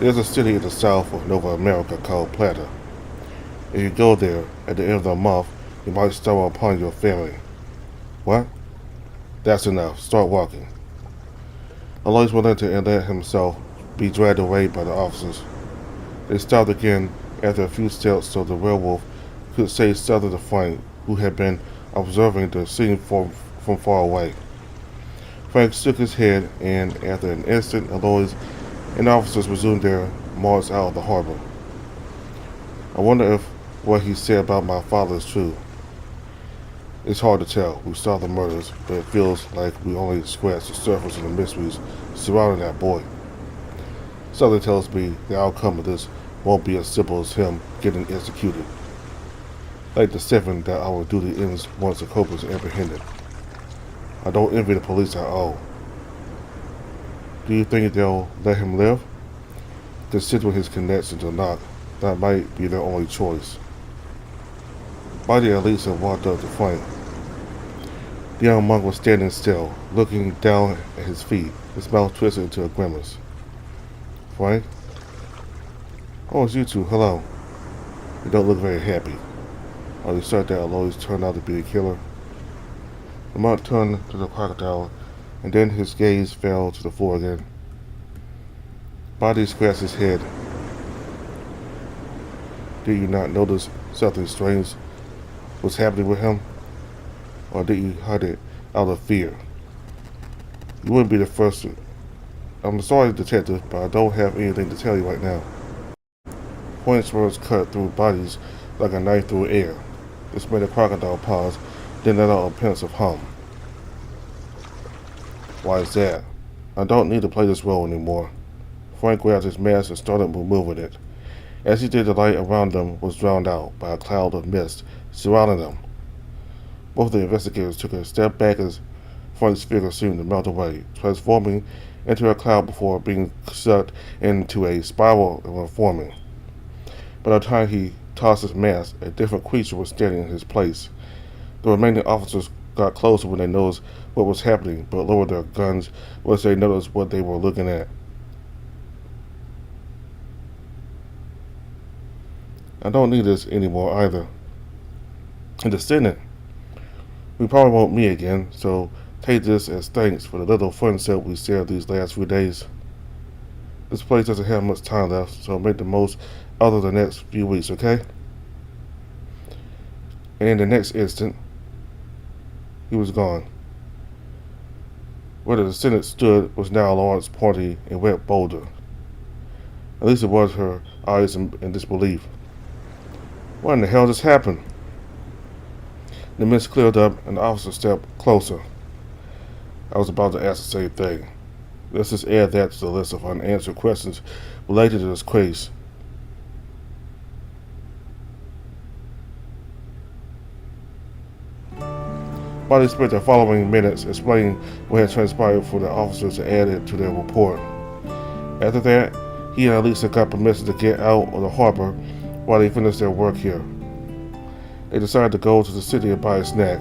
S1: There's a city in the south of Nova America called Plata. If you go there at the end of the month, you might stumble upon your family." "What?" "That's enough. Start walking." Alois relented and let himself be dragged away by the officers. They stopped again after a few steps so the werewolf could say something to Frank, who had been observing the scene from far away. Frank shook his head, and after an instant, Alois and officers resumed their march out of the harbor. "I wonder if what he said about my father is true. It's hard to tell. We saw the murders, but it feels like we only scratched the surface of the mysteries surrounding that boy. Something tells me the outcome of this won't be as simple as him getting executed. Like the 7 that our duty ends once the culprit is apprehended. I don't envy the police at all. Do you think they'll let him live? Considering his connections or not, that might be their only choice." Body and Lisa walked up to Frank. The young monk was standing still, looking down at his feet, his mouth twisted into a grimace. "Frank?" "Oh, it's you two. Hello. You don't look very happy. Are you certain that Alois turned out to be a killer?" The monk turned to the crocodile, and then his gaze fell to the floor again. Body scratched his head. "Did you not notice something strange was happening with him? Or did you hide it out of fear? You wouldn't be the first to... I'm sorry, detective, but I don't have anything to tell you right now." Frank's words cut through Body's like a knife through air. This made the crocodile pause, then let out a pensive hum. "Why is that?" "I don't need to play this role anymore." Frank grabbed his mask and started removing it. As he did, the light around them was drowned out by a cloud of mist surrounding them. Both the investigators took a step back as Frank's figure seemed to melt away, transforming into a cloud before being sucked into a spiral and reforming. By the time he tossed his mask, a different creature was standing in his place. The remaining officers got closer when they noticed what was happening, but lowered their guns once they noticed what they were looking at. "I don't need this anymore either. And the Senate, we probably won't meet again, so take this as thanks for the little friendship we shared these last few days. This place doesn't have much time left, so make the most out of the next few weeks, okay?" And in the next instant, he was gone. Where the Senate stood was now a large, pointy, and wet boulder. At least it was her eyes in disbelief. "What in the hell just happened?" The mist cleared up, and the officer stepped closer. "I was about to ask the same thing. Let's just add that to the list of unanswered questions related to this case." Body spent the following minutes explaining what had transpired for the officers to add it to their report. After that, he and Elisa got permission to get out of the harbor while they finished their work here. They decided to go to the city and buy a snack.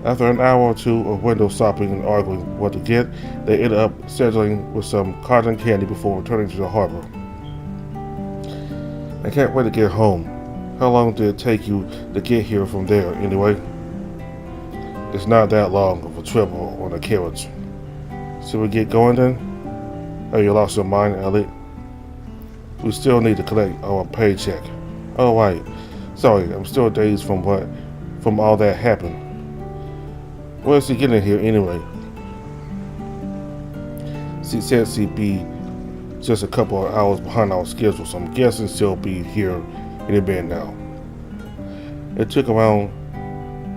S1: After an hour or two of window shopping and arguing what to get, they ended up settling with some cotton candy before returning to the harbor. "I can't wait to get home. How long did it take you to get here from there, anyway?" "It's not that long of a trip on a carriage." "Should we get going then?" "Have you lost your mind, Elliot? We still need to collect our paycheck." "Oh, right. Sorry, I'm still dazed from all that happened. Where is he getting here anyway?" "She said she'd be just a couple of hours behind our schedule, so I'm guessing she'll be here any minute now. It took around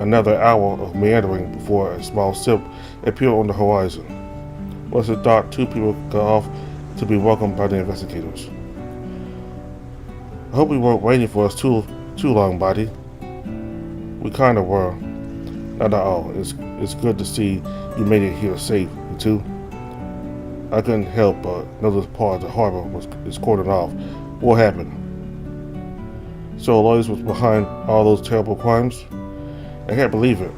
S1: another hour of meandering before a small ship appeared on the horizon. Once it docked, two people got off to be welcomed by the investigators. I hope we weren't waiting for us too long, buddy. We kinda were. Not at all. It's good to see you made it here safe, you too. I couldn't help but notice part of the harbor is cordoned off. What happened? So Aloysius was behind all those terrible crimes? I can't believe it.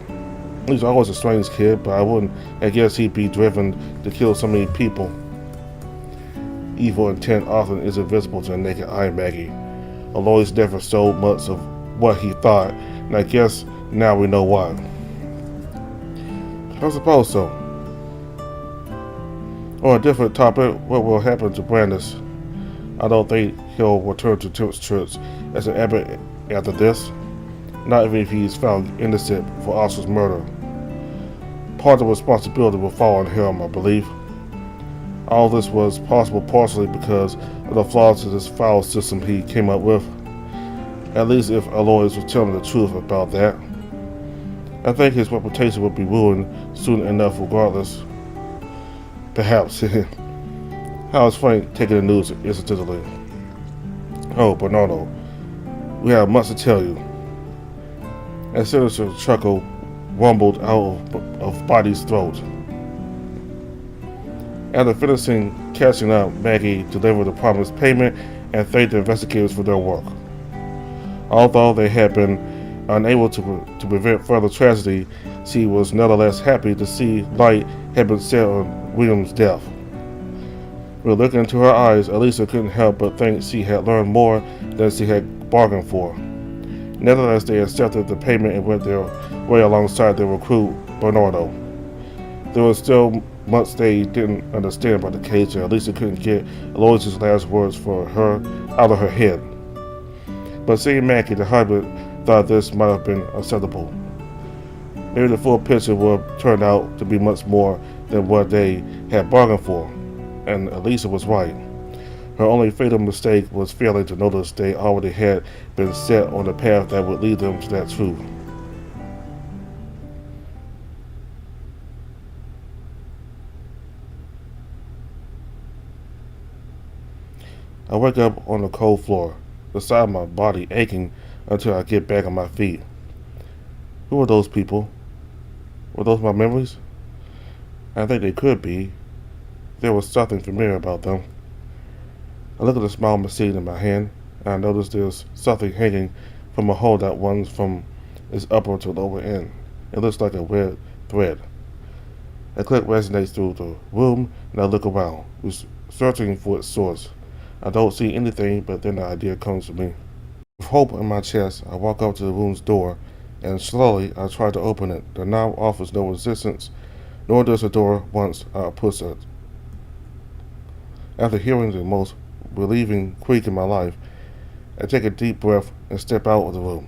S1: He's always a strange kid, but I guess he'd be driven to kill so many people. Evil intent often isn't visible to the naked eye, Maggie. Aloysius never showed much of what he thought, and I guess now we know why. I suppose so. On a different topic, what will happen to Brandis? I don't think he'll return to Tim's church as an abbot after this, not even if he's found innocent for Oscar's murder. Part of the responsibility will fall on him, I believe. All this was possible partially because of the flaws of this foul system he came up with. At least if Aloysius was telling the truth about that. I think his reputation would be ruined soon enough regardless. Perhaps. How is Frank taking the news incidentally? Oh, Bernardo, we have much to tell you. A sinister chuckle rumbled out of Buddy's throat. After finishing catching up, Maggie delivered the promised payment and thanked the investigators for their work. Although they had been unable to prevent further tragedy, she was nevertheless happy to see light had been set on William's death. With looking into her eyes, Elisa couldn't help but think she had learned more than she had bargained for. Nevertheless, they accepted the payment and went their way alongside their recruit, Bernardo. There was still much they didn't understand about the case, and Elisa couldn't get Aloysius' last words for her out of her head. But seeing Maggie, the husband thought this might have been acceptable. Maybe the full picture would turn out to be much more than what they had bargained for, and Elisa was right. Her only fatal mistake was failing to notice they already had been set on the path that would lead them to that truth. I wake up on the cold floor, the side of my body aching until I get back on my feet. Who were those people? Were those my memories? I think they could be. There was something familiar about them. I look at the small machine in my hand, and I notice there's something hanging from a hole that runs from its upper to lower end. It looks like a red thread. A click resonates through the room, and I look around, searching for its source. I don't see anything, but then the idea comes to me. With hope in my chest, I walk up to the room's door, and slowly I try to open it. The knob offers no resistance, nor does the door once I push it. After hearing the most relieving creak in my life, I take a deep breath and step out of the room.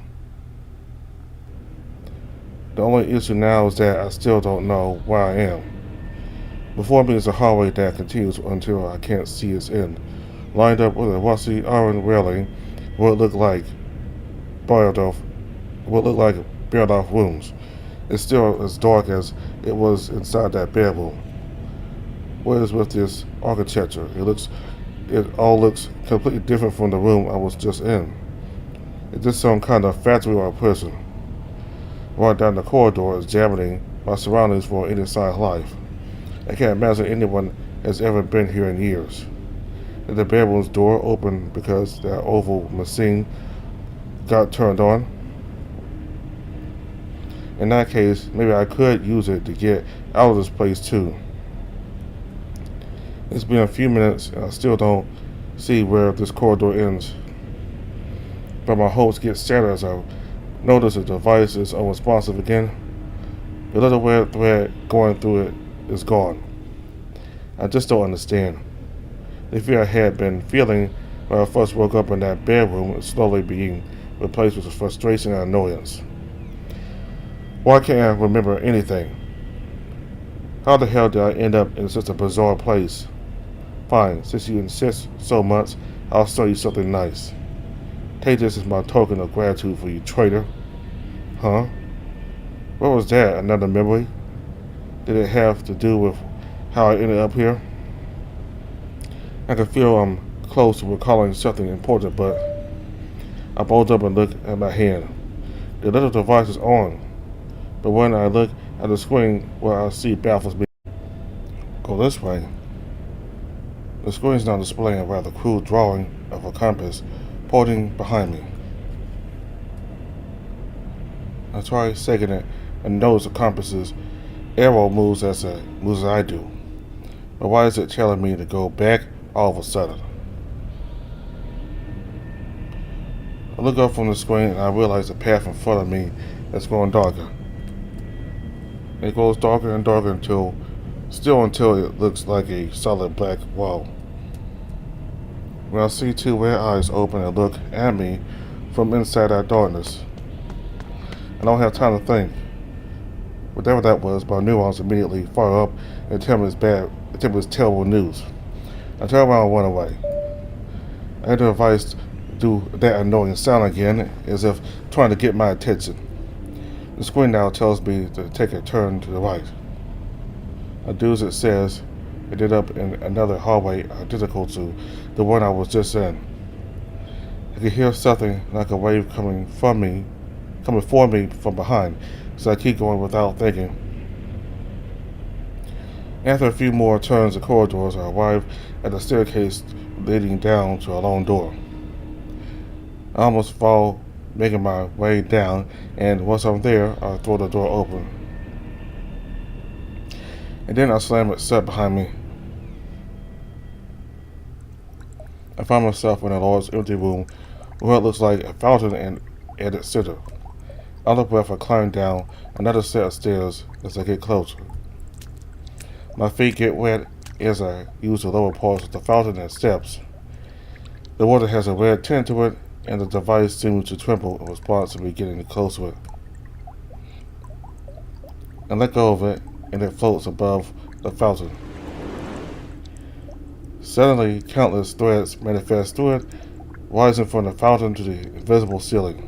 S1: The only issue now is that I still don't know where I am. Before me is a hallway that continues until I can't see its end, lined up with a rusty iron railing what looked like barred off rooms. It's still as dark as it was inside that bedroom. What is with this architecture? It all looks completely different from the room I was just in. It's just some kind of factory or a prison. Right down the corridor, examining my surroundings for any sign of life. I can't imagine anyone has ever been here in years. The bedroom's door opened because that oval machine got turned on. In that case, maybe I could use it to get out of this place too. It's been a few minutes and I still don't see where this corridor ends. But my hopes get shattered as I notice the device is unresponsive again. The little red thread going through it is gone. I just don't understand. The fear I had been feeling when I first woke up in that bedroom is slowly being replaced with frustration and annoyance. Why can't I remember anything? How the hell did I end up in such a bizarre place? Fine, since you insist so much, I'll show you something nice. Take this as my token of gratitude for you, traitor. Huh? What was that? Another memory? Did it have to do with how I ended up here? I can feel I'm close to recalling something important, but I bulge up and look at my hand. The little device is on, but when I look at the screen, what I see baffles me. Go this way. The screen is now displaying a rather crude drawing of a compass pointing behind me. I try shaking it and notice the compass's arrow moves as I do. But why is it telling me to go back all of a sudden? I look up from the screen and I realize the path in front of me is growing darker. It grows darker and darker until it looks like a solid black wall. When I see two red eyes open and look at me from inside that darkness, I don't have time to think. Whatever that was, my neurons immediately fire up and tell me it's terrible news. I turn around and run away. I hear the device do that annoying sound again, as if trying to get my attention. The screen now tells me to take a turn to the right. I do as it says, and end up in another hallway identical to the one I was just in. I can hear something like a wave coming for me from behind, so I keep going without thinking. After a few more turns and corridors, I arrive at a staircase leading down to a lone door. I almost fall making my way down, and once I'm there, I throw the door open. And then I slam it shut behind me. I find myself in a large empty room where it looks like a fountain at its center. Out of breath, I climb down another set of stairs as I get closer. My feet get wet as I use the lower parts of the fountain and steps. The water has a red tint to it, and the device seems to tremble in response to me getting close to it. I let go of it, and it floats above the fountain. Suddenly, countless threads manifest through it, rising from the fountain to the invisible ceiling.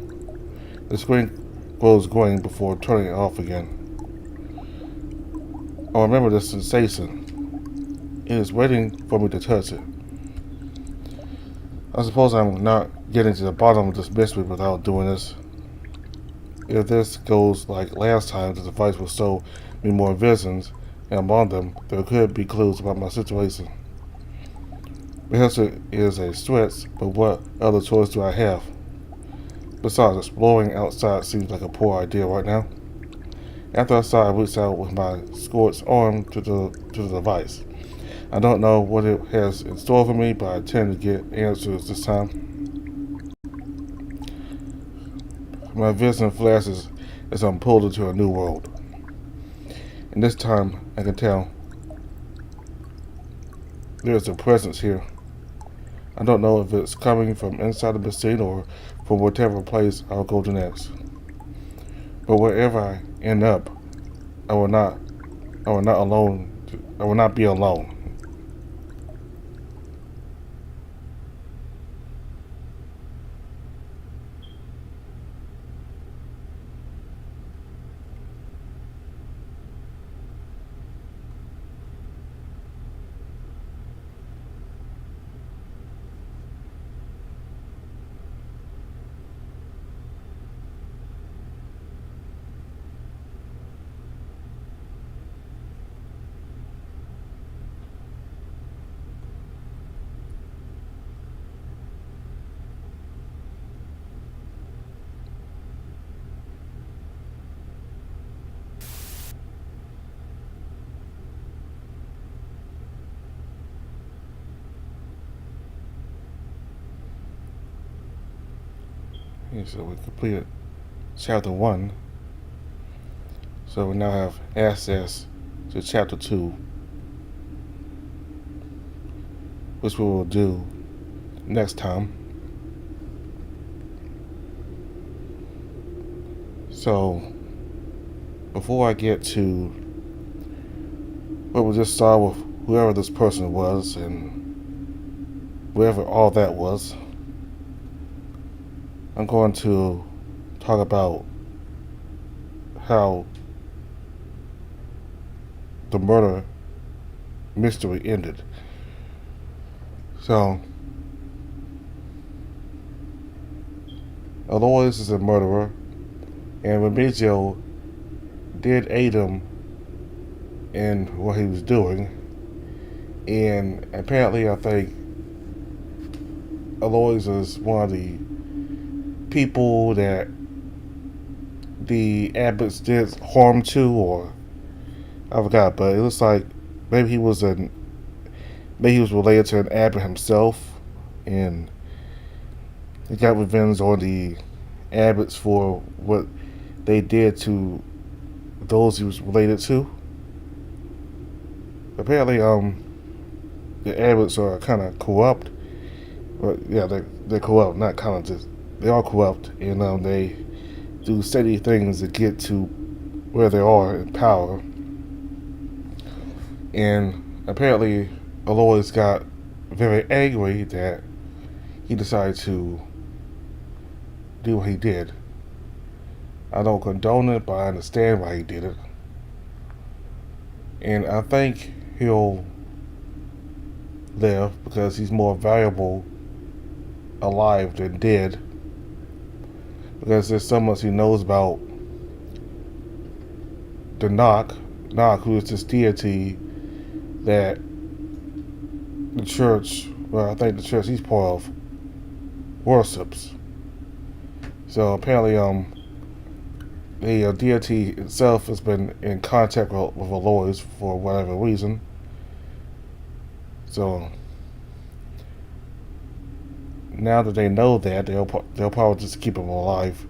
S1: The screen grows green before turning it off again. I remember this sensation. It is waiting for me to touch it. I suppose I'm not getting to the bottom of this mystery without doing this. If this goes like last time, the device will show me more visions, and among them, there could be clues about my situation. Perhaps it is a stretch, but what other choice do I have? Besides, exploring outside seems like a poor idea right now. After I saw, I reached out with my scorched arm to the device. I don't know what it has in store for me, but I tend to get answers this time. My vision flashes as I'm pulled into a new world. And this time, I can tell there is a presence here. I don't know if it's coming from inside the machine or from whatever place I'll go to next. But wherever I end up, I will not be alone. Okay, so we completed chapter 1. So we now have access to chapter 2, which we will do next time. So before I get to what we just saw with whoever this person was and whatever all that was, I'm going to talk about how the murder mystery ended. So, Alois is a murderer, and Remigio did aid him in what he was doing. And apparently, I think Alois is one of the people that the abbots did harm to, or I forgot, but it looks like maybe he was related to an abbot himself, and he got revenge on the abbots for what they did to those he was related to. Apparently, the abbots are kind of corrupt. But yeah, they're corrupt, not kind of just, they are corrupt, and they do steady things to get to where they are in power. And apparently, Alois got very angry that he decided to do what he did. I don't condone it, but I understand why he did it. And I think he'll live because he's more valuable alive than dead. Because there's so much he knows about the Knock, who is this deity that the church, well, I think the church he's part of, worships. So apparently, the deity itself has been in contact with Alois for whatever reason. So now that they know that, they'll probably just keep him alive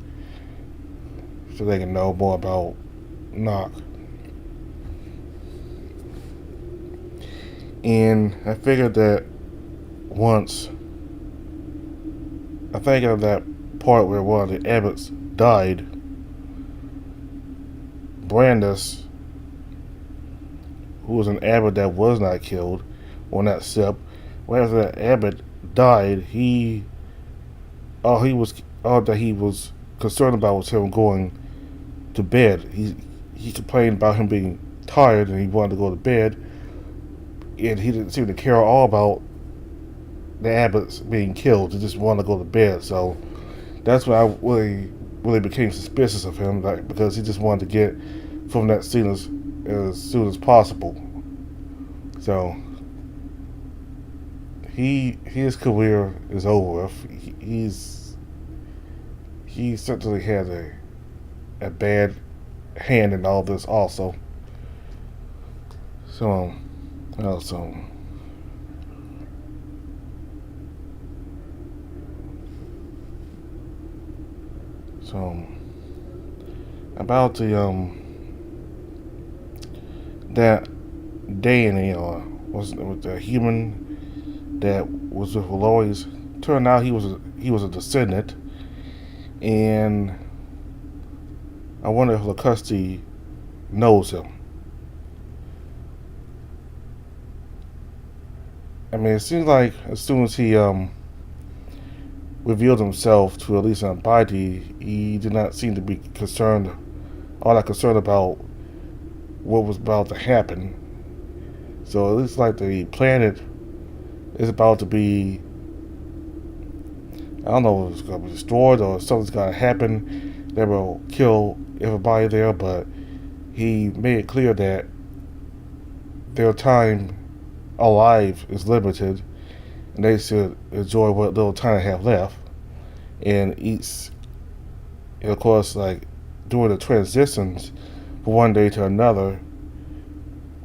S1: so they can know more about Knock. And I figured that I think of that part where one of the abbots died, Brandis, who was an abbot that was not killed, or not Sip, whenever that abbot died, all that he was concerned about was him going to bed. He complained about him being tired and he wanted to go to bed, and he didn't seem to care all about the abbots being killed. He just wanted to go to bed. So that's when I really became suspicious of him, like, because he just wanted to get from that scene as soon as possible. So his career is over with. He certainly had a bad hand in all this also. So about that day in with the human that was with Alois. Turned out he was a descendant, and I wonder if Lacusti knows him. I mean, it seems like as soon as he revealed himself to at least Abadi, he did not seem to be all that concerned about what was about to happen. So it looks like the planet is about to be, I don't know if it's going to be destroyed or something's going to happen that will kill everybody there, but he made it clear that their time alive is limited, and they should enjoy what little time they have left. And of course, like during the transitions from one day to another,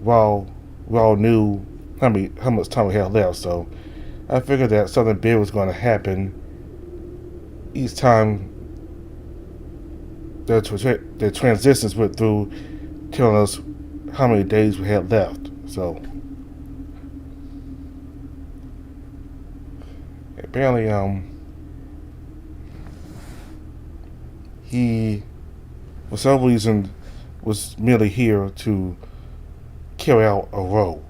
S1: we all knew how much time we had left. So I figured that something big was going to happen each time the transitions went through, telling us how many days we had left. So apparently, he, for some reason, was merely here to carry out a role,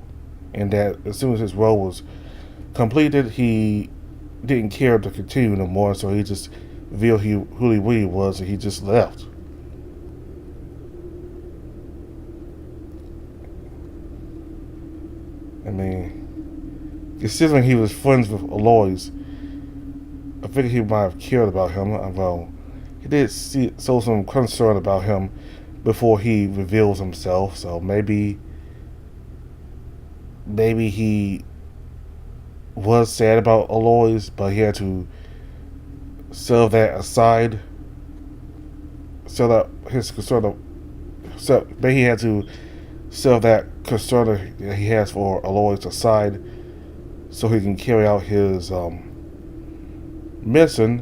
S1: and that as soon as his role was completed, he didn't care to continue no more, so he just revealed who he really was, and he just left. I mean, considering he was friends with Aloys, I figured he might have cared about him. Well, he did show some concern about him before he reveals himself, so maybe he was sad about Aloys, but he had to set that aside. Set up his concern. Maybe he had to set that concern that he has for Aloys aside, so he can carry out his mission,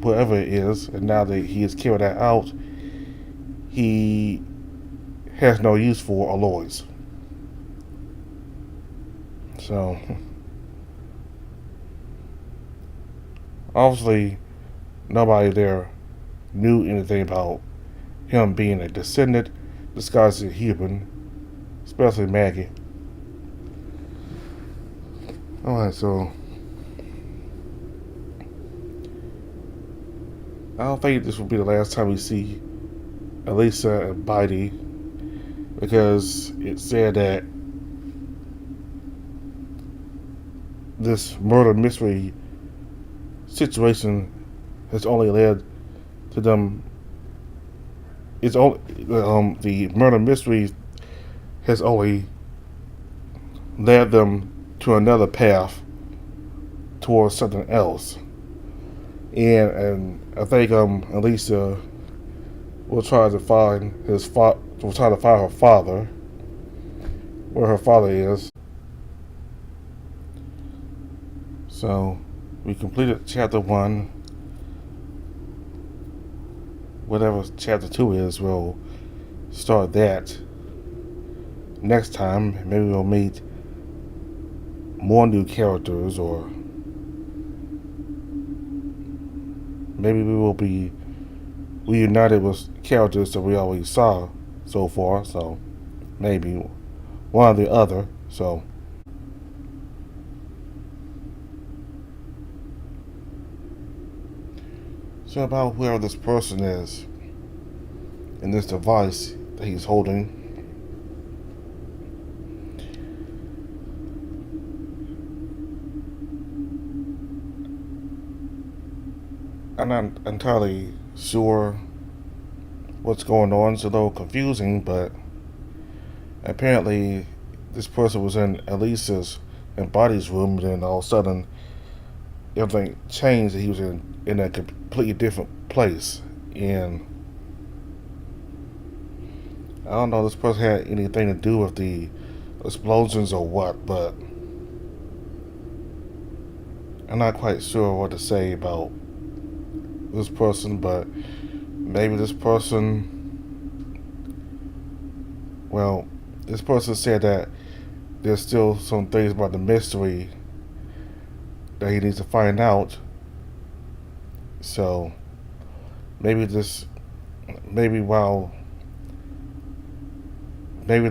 S1: whatever it is. And now that he has carried that out, he has no use for Aloys. So, obviously, nobody there knew anything about him being a descendant disguised as a human, especially Maggie. Alright, so I don't think this will be the last time we see Elisa and Bitey, because it said that this murder mystery situation has only led to them. It's only the murder mystery has only led them to another path towards something else, and I think Elisa will try to find her father, where her father is. So we completed chapter 1. Whatever chapter 2 is, we'll start that next time. Maybe we'll meet more new characters, or maybe we will be reunited with characters that we always saw so far. So maybe one or the other. So about whoever this person is in this device that he's holding. I'm not entirely sure what's going on. It's a little confusing, but apparently this person was in Elisa's and Body's room, and then all of a sudden everything changed. He was in a completely different place, and I don't know if this person had anything to do with the explosions or what, but I'm not quite sure what to say about this person. But maybe this person, well, this person said that there's still some things about the mystery that he needs to find out. So maybe the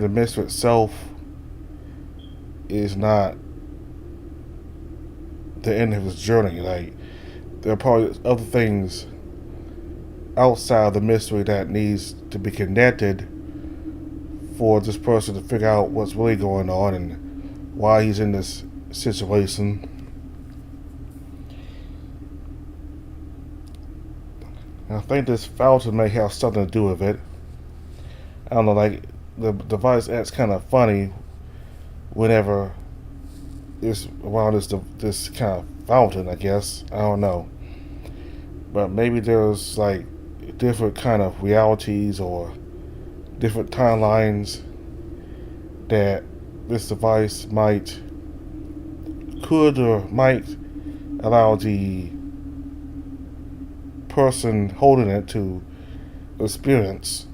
S1: mystery itself is not the end of his journey. Like, there are probably other things outside the mystery that needs to be connected for this person to figure out what's really going on and why he's in this situation. And I think this fountain may have something to do with it. I don't know, like, the device acts kind of funny whenever it's around this kind of fountain, I guess. I don't know. But maybe there's like different kind of realities or different timelines that this device could or might allow the person holding it to experience.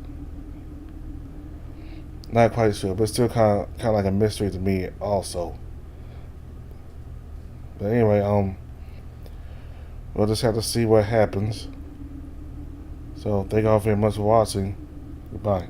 S1: Not quite sure, but still kind of like a mystery to me also. But anyway, we'll just have to see what happens. So thank you all very much for watching. Goodbye.